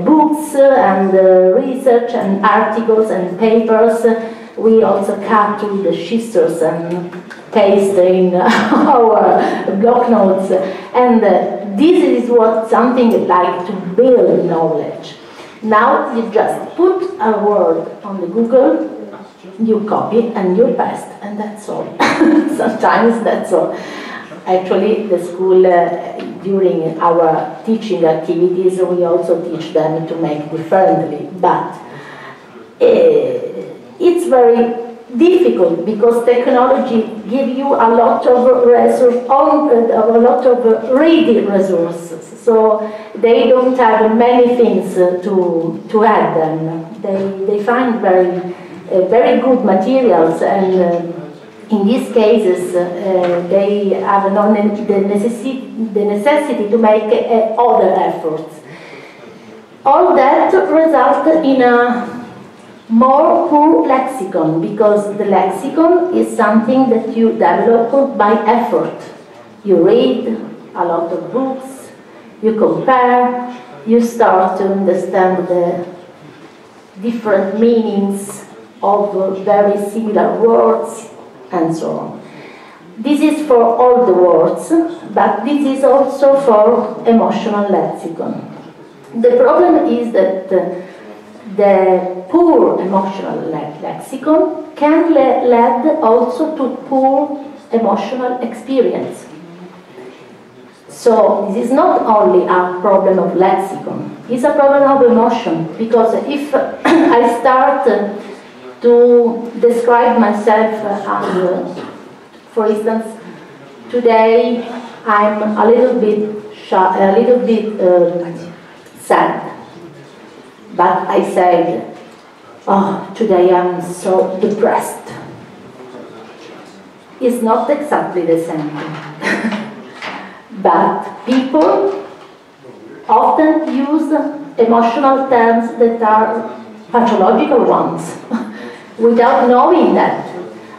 Speaker 1: books and research and articles and papers. We also cut to the scissors and paste in our block notes. And this is what something like to build knowledge. Now you just put a word on the Google, you copy and you paste, and that's all. Sometimes that's all. Actually, the school, during our teaching activities, we also teach them to make differently, but it's very difficult because technology gives you a lot of resources, a lot of ready resources. So they don't have many things to add them. They find very good materials, and in these cases they have the necessity to make other efforts. All that results in a more poor lexicon, because the lexicon is something that you develop by effort. You read a lot of books, you compare, you start to understand the different meanings of very similar words, and so on. This is for all the words, but this is also for emotional lexicon. The problem is that the poor emotional lexicon can lead also to poor emotional experience. So this is not only a problem of lexicon, it's a problem of emotion, because if I start to describe myself as, for instance, today I'm a little bit shy, a little bit sad. But I said, oh, today I'm so depressed. It's not exactly the same thing. But people often use emotional terms that are pathological ones without knowing that.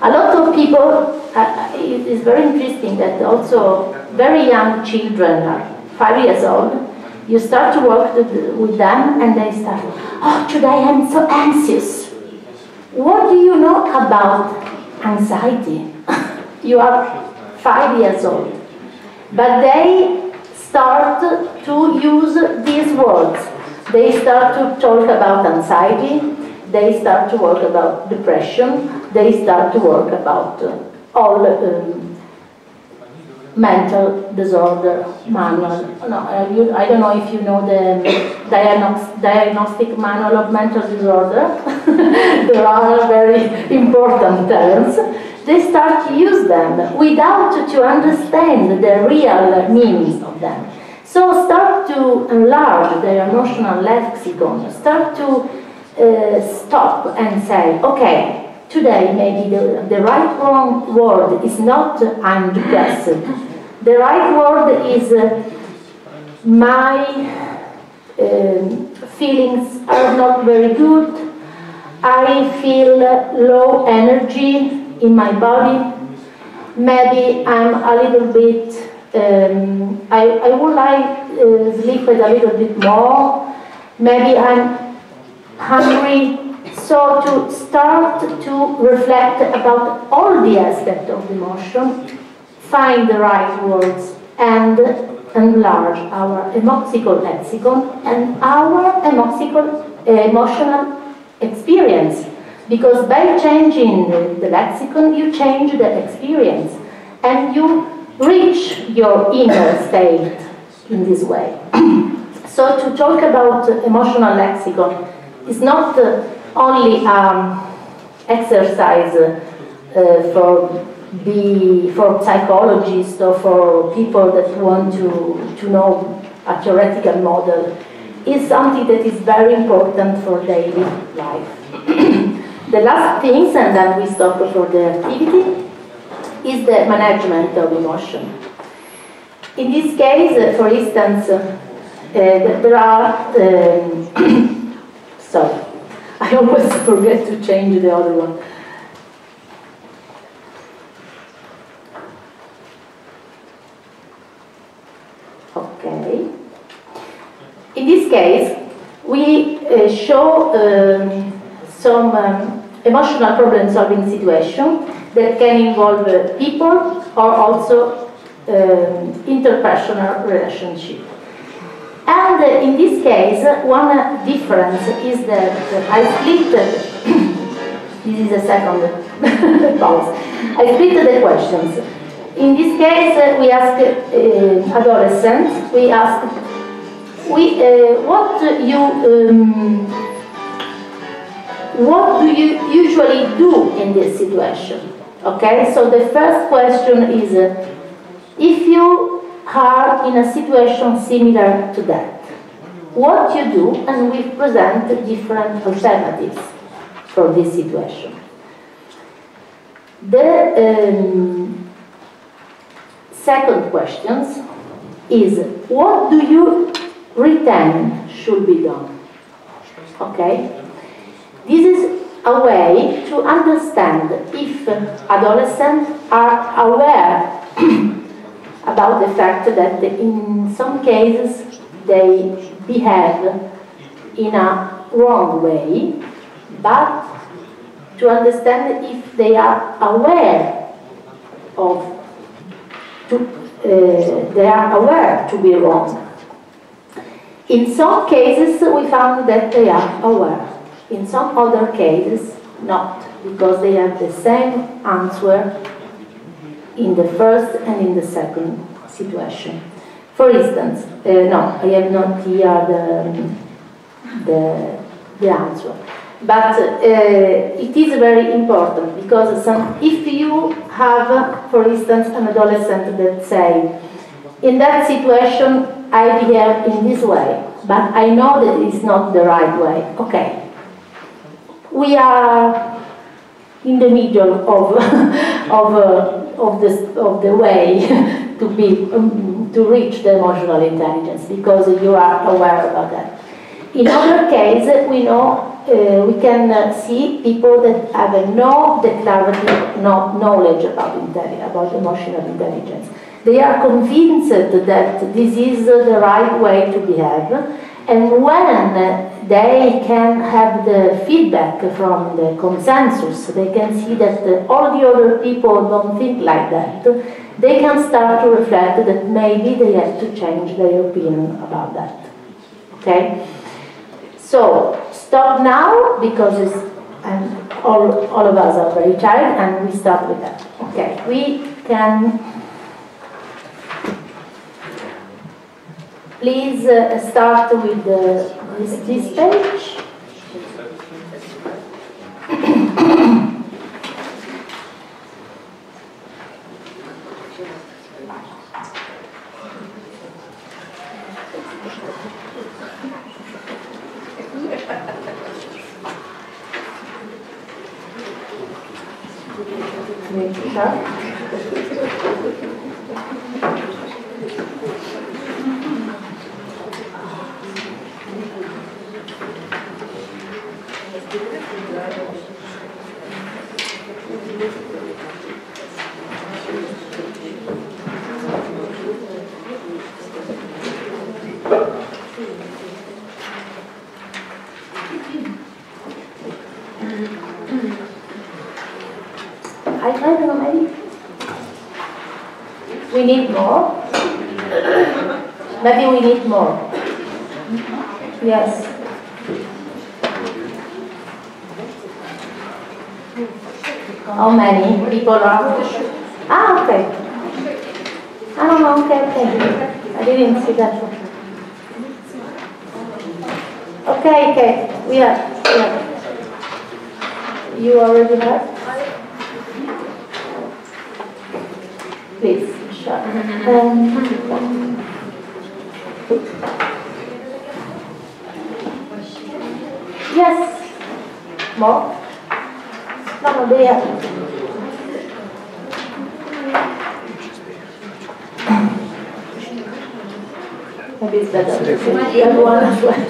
Speaker 1: A lot of people, it is very interesting that also very young children, 5 years old, you start to work with them and they start, oh, today I'm so anxious. What do you know about anxiety? You are 5 years old. But they start to use these words. They start to talk about anxiety, they start to work about depression, they start to work about all mental disorder manual. No, I don't know if you know the diagnostic manual of mental disorder. There are very important terms. They start to use them without to understand the real meanings of them. So start to enlarge their emotional lexicon, start to stop and say, okay, today maybe the right wrong word is not I'm depressed. The right word is my feelings are not very good. I feel low energy in my body. Maybe I'm a little bit, I would like to sleep a little bit more. Maybe I'm hungry. So to start to reflect about all the aspects of the emotion, find the right words and enlarge our emotional lexicon and our emotional experience. Because by changing the lexicon, you change the experience and you reach your inner state in this way. So to talk about emotional lexicon is not only exercise for psychologists or for people that want to know a theoretical model. It's something that is very important for daily life. The last thing, and then we stop for the activity, is the management of emotion. In this case, for instance, there are sorry, I always forget to change the other one. Okay. In this case, we show some emotional problem-solving situation that can involve people or also interpersonal relationship. And in this case, one difference is that I split, this is a second pause, I split the questions. In this case, we ask adolescents, we ask, what do you usually do in this situation? Okay, so the first question is, if you are in a situation similar to that, what you do, and we present different alternatives for this situation. The second question is, what do you retain should be done? Okay? This is a way to understand if adolescents are aware about the fact that in some cases they behave in a wrong way, but to understand if they are aware of they are aware to be wrong. In some cases we found that they are aware. In some other cases not, because they have the same answer in the first and in the second situation. For instance, no, I have not here the answer. But it is very important, because if you have, for instance, an adolescent that say, in that situation I behave in this way, but I know that it's not the right way. Okay. We are in the middle of the way to reach the emotional intelligence, because you are aware about that. In other cases, we know we can see people that have no declarative knowledge about emotional intelligence. They are convinced that this is the right way to behave, and when they can have the feedback from the consensus, they can see that all the other people don't think like that, they can start to reflect that maybe they have to change their opinion about that. Okay? So, stop now, because all of us are very tired, and we start with that. Okay, we can please start with this page. I don't know, maybe we need more. Maybe we need more. Yes. How many people are? Ah, okay. I don't know, okay. I didn't see that one. Okay. We have. You already have? Please, shut. Yes. More? No, they are. Maybe it's better. You have one as well.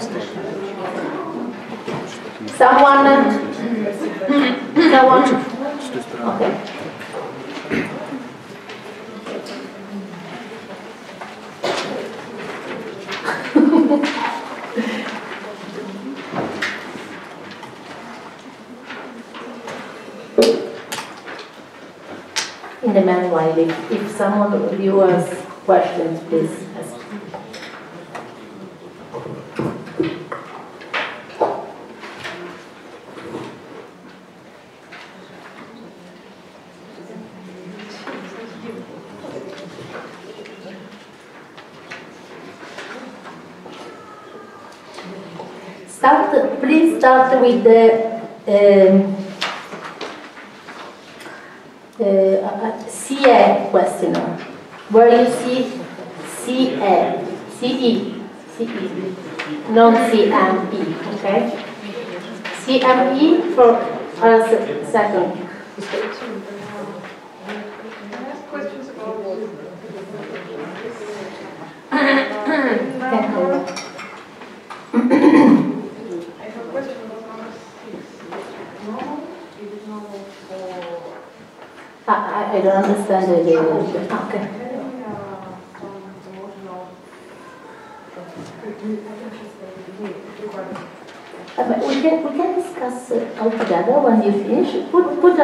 Speaker 1: Someone? Okay. In the meanwhile, if someone of you has questions, please ask. Please start with the CA questionnaire, where you see CA, CE, non-CME, okay? CME for a second.
Speaker 2: Questions about
Speaker 4: I have a question about number 6. No, it is normal for...
Speaker 1: I don't understand the okay. We can discuss all together when you finish. Put a...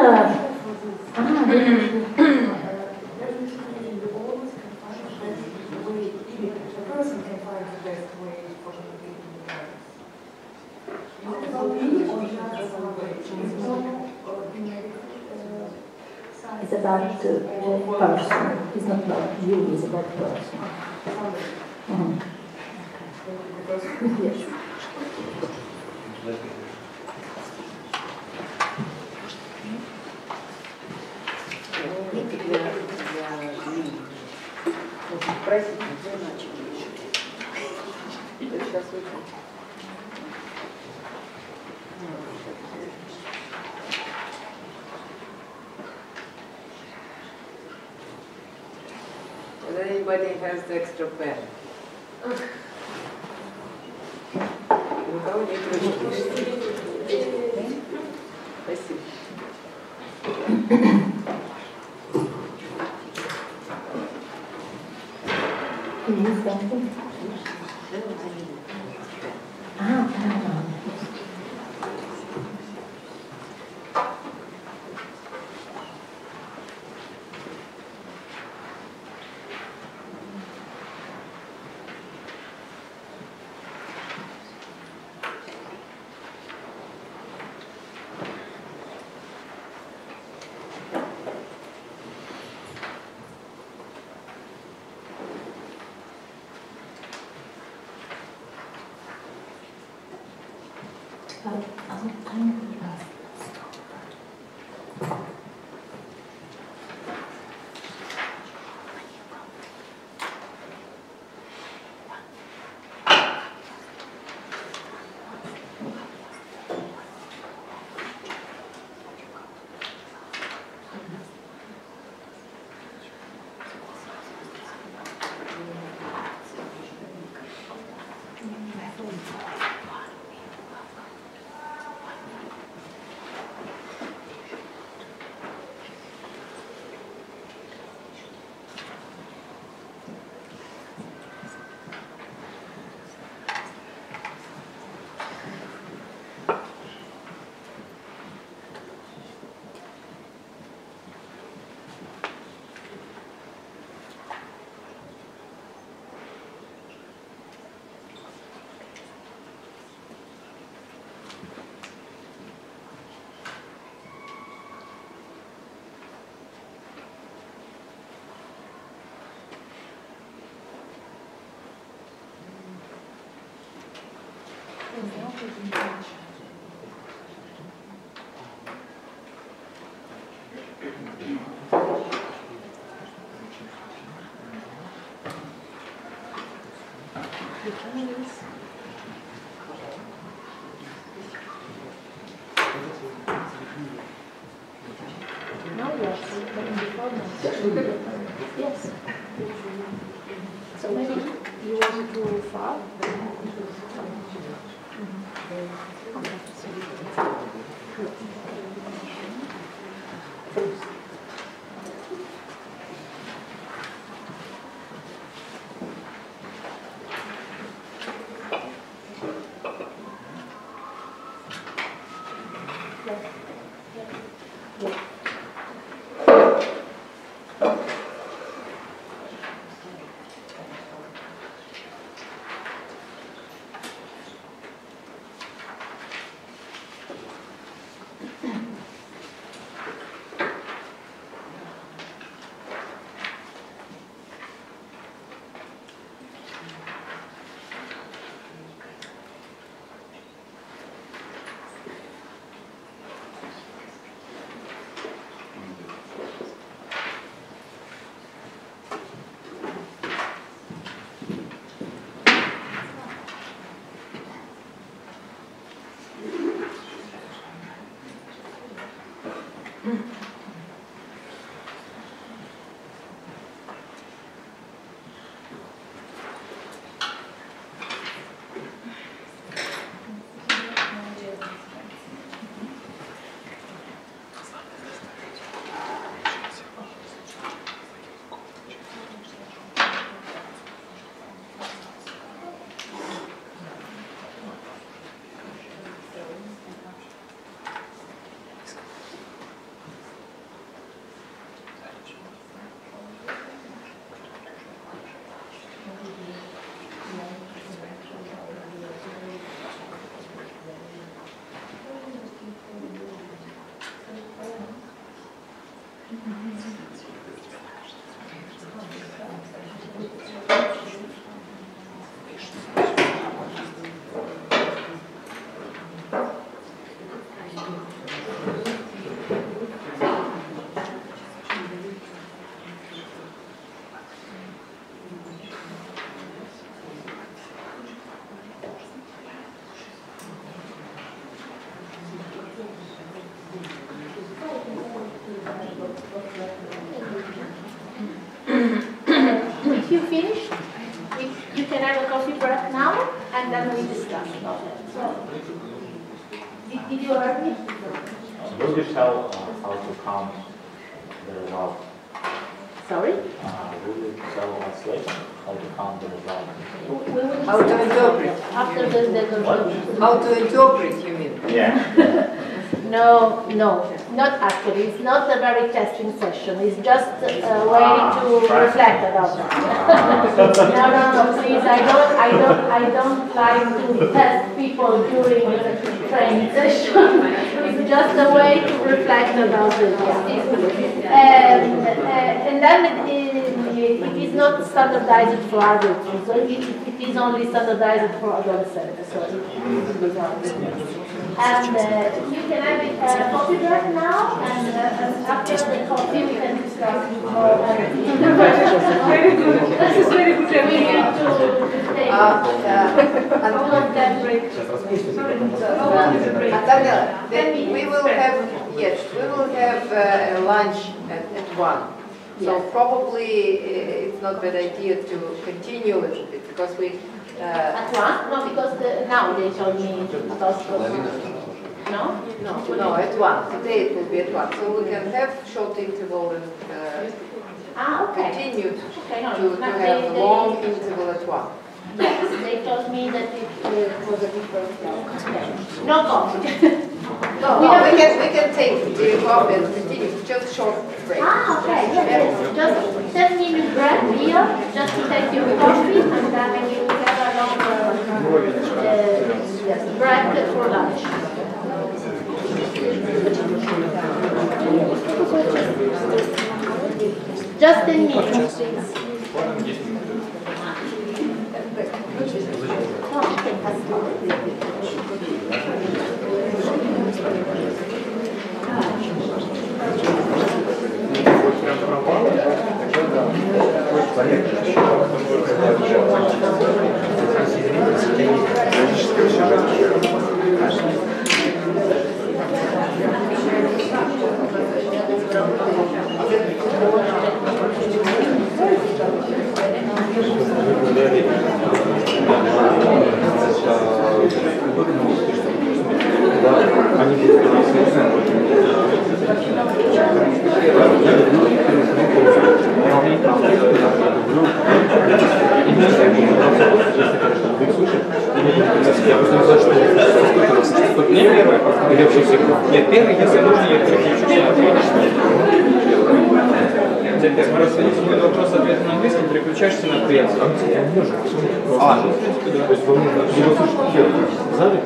Speaker 1: It's about person. It's not about you, it's about person. Yes.
Speaker 2: Whether anybody has the extra pen. Никого не кричит. Спасибо.
Speaker 1: Yes. So maybe you want to go far? if you finished, you can have a coffee break now, and then we discuss about it. So, did you hear me?
Speaker 5: Will you tell how to count the result?
Speaker 1: Sorry?
Speaker 5: Will you tell us later how to count the result?
Speaker 1: We will
Speaker 2: How to interpret?
Speaker 1: after the
Speaker 2: How to interpret, you mean?
Speaker 5: Yeah.
Speaker 1: No, not actually. It's not a very testing session. It's just a way to reflect about that. No, please. I don't like to test people during the training session. It's just a way to reflect about it. And then it is not standardized for adults. So it is only standardized for adolescents. So it is not. And you can have a coffee break now, and after the coffee we can discuss more.
Speaker 4: Very good. This is very good.
Speaker 1: We need to take that break.
Speaker 2: Antonella, then we will have lunch at 1. So
Speaker 1: Yes.
Speaker 2: probably it's not a bad idea to continue a little bit because we.
Speaker 1: At 1? No, because now they told me about No?
Speaker 2: No, at 1. Today it will be at 1. So we can have short interval and
Speaker 1: Okay.
Speaker 2: continue
Speaker 1: Okay, no,
Speaker 2: to have a long interval at 1.
Speaker 1: Yes, they told me that it was a different okay. No coffee.
Speaker 2: No, we can take the coffee and continue. Just short break.
Speaker 1: Okay, yes. Just 10-minute break here, just to take your coffee, and then we will have a longer break for lunch. Just 10 minutes, please.
Speaker 6: Нет, первый, если нужно, я переключусь. Просто если будет вопрос ответ на английском, переключаешься на третий.
Speaker 5: То есть вы либо слушаете первый в зале,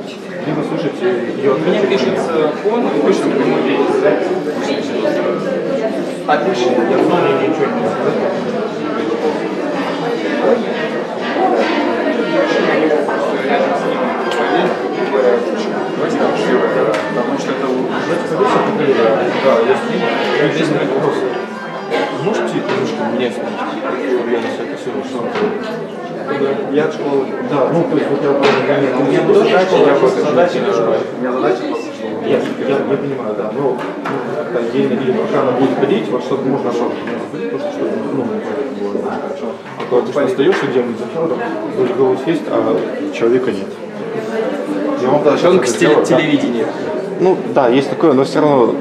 Speaker 5: либо слушаете ее.
Speaker 6: У меня пишется фон, и пишем прямой видео.
Speaker 5: Отлично, я знаю, я ничего не сказал.
Speaker 6: Потому что это
Speaker 5: Да, если есть вопрос. Можете немножко меня спросить, чтобы я не сфокусировал, что я от школы. Да, ну то есть вот я у меня была задача, у меня задача, я понимаю, да, но как-то отдельно или пока она будет ходить, вот чтобы можно что-то было хорошо. А то ты остаешься где-нибудь за фондом, вроде голос есть, а человека нет. Я вам даже
Speaker 6: тонкость телевидения.
Speaker 5: Ну да, есть такое, но все равно,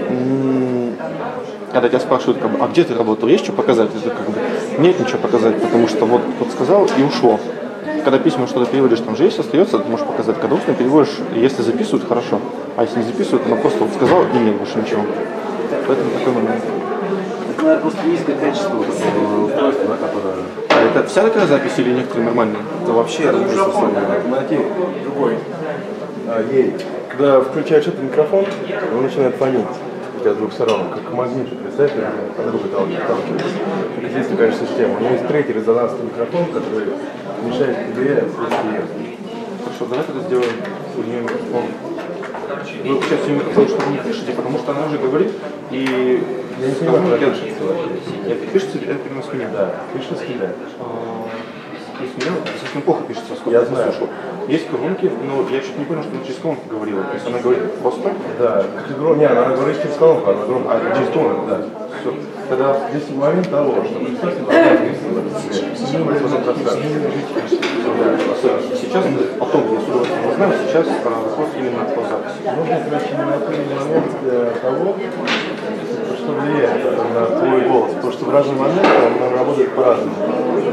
Speaker 5: когда тебя спрашивают, как бы, а где ты работал, есть что показать? Это как бы нет ничего показать, потому что вот сказал и ушло. Когда письма что-то переводишь, там же есть, остается, ты можешь показать. Когда устно переводишь, если записывают, хорошо. А если не записывают, она просто вот сказал и нет больше ничего. Поэтому такой момент.
Speaker 7: Это, наверное, просто низкое качество вот этого устройства, да, которое...
Speaker 5: А это вся такая запись или некоторые нормальные?
Speaker 7: Это вообще
Speaker 8: Найти другой. Когда включаешь этот микрофон, он начинает фонить у тебя с двух сторон, как магниты, представь, подруга толкается. Так здесь такая же система. У него есть третий резонансный микрофон, который мешает тебе слышать ее.
Speaker 5: Хорошо, давай тогда сделаем у нее микрофон. Вы сейчас ее микрофон, чтобы не пишете, потому что она уже говорит, и...
Speaker 8: Я не понимаю, как пишется вообще.
Speaker 5: Нет, пишется, это прямо с меня.
Speaker 8: Да, пишется с меня.
Speaker 5: То есть у меня совсем плохо пишется, сколько
Speaker 8: Я знаю.
Speaker 5: слышу. Есть колонки, но я чуть не понял, что она через колонки говорила. То есть она говорит просто?
Speaker 8: Да, не, она говорит через колонку, она говорит через колонку, да. Все. Тогда здесь момент того, что представьте, сейчас, потом, если вы не знаете, сейчас вопрос именно по записи. Нужно, короче, именно определенный момент того, что влияет на твой голос. Потому что в разные моменты он работает по-разному.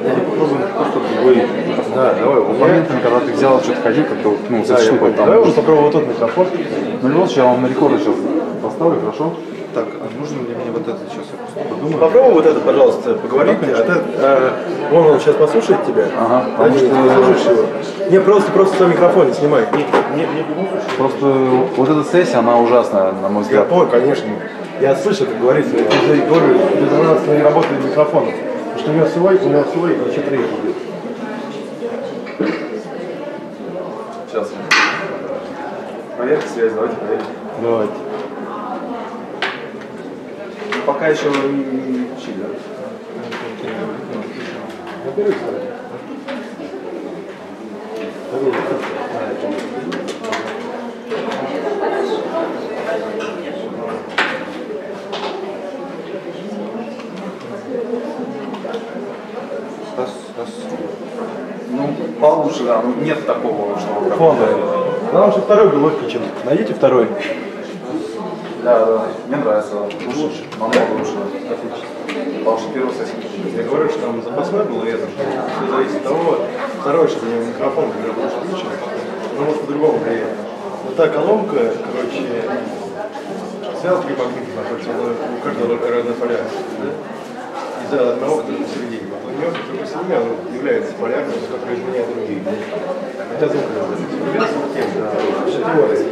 Speaker 8: Давай попробуем то, что вы... Да, давай.
Speaker 7: Моментами, когда ты взял, что-то ходил, как-то, ну,
Speaker 8: да,
Speaker 7: зашлупал там.
Speaker 8: Давай уже попробуем вот тот микрофон.
Speaker 7: Ну, вот, я вам на рекорд сейчас поставлю, хорошо?
Speaker 8: Так, а нужно ли мне вот это сейчас? Я подумаю. Попробуй вот это, пожалуйста, поговорите. Он сейчас послушает тебя.
Speaker 7: Ага.
Speaker 8: Да, не слушаешь его. Не, просто свой микрофон не снимай.
Speaker 7: Просто вот эта сессия, она ужасная, на мой взгляд.
Speaker 8: Ой, конечно. Я слышу, как говорится, я говорю, резонанс не работает микрофоном. Потому что у него свой, и еще третий идет.
Speaker 7: Сейчас. Проверьте связь, давайте проверим.
Speaker 8: Давайте.
Speaker 7: Пока еще не учили, да? Ну, получше, да, ну нет такого, что...
Speaker 8: Фонда. Нам же второй был выключен. Найдите второй.
Speaker 7: Да, мне нравится. Лучше, намного лучше. Потому что первый сосед.
Speaker 8: Я говорю, что там запасной был, и это все зависит от того, второй, что у него микрофон, когда будет включен, он может по-другому влиять. Вот та колонка, короче, взял три магнита находится, у каждого разная полярность, да? И взял одного, который посередине. Вот у него, который посередине, он является полярностью, которая изменяет другие. Хотя звук тем, все теория.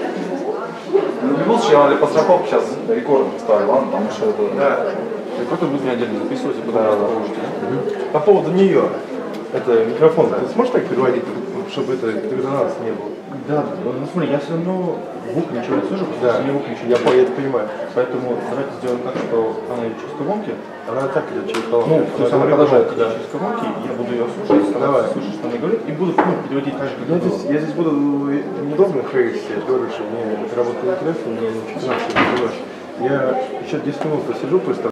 Speaker 7: Ну, в любом случае, я по страховке сейчас рекорд ставлю, ладно, потому что это...
Speaker 8: Да.
Speaker 5: Рекорд будет мне отдельно записывать, и потом положите, да?
Speaker 8: По поводу нее, это микрофон, ты сможешь так переводить, чтобы это резонанс не было?
Speaker 5: Да, ну смотри, я все равно в ухо ничего не слышу, потому что мне в ухо ничего не
Speaker 8: Я это понимаю.
Speaker 5: Поэтому давайте сделаем так, что она идет через колонки.
Speaker 8: Она так идет через колонку.
Speaker 5: Ну, то есть она продолжает идти
Speaker 8: да.
Speaker 5: через колонки, я буду ее слушать, стараться слушать, что она говорит, и буду переводить так же, как
Speaker 8: Я здесь буду неудобно хрейсить, я говорю, что мне эта работа интересна, мне 14 лет. Я еще 10 минут посижу, пусть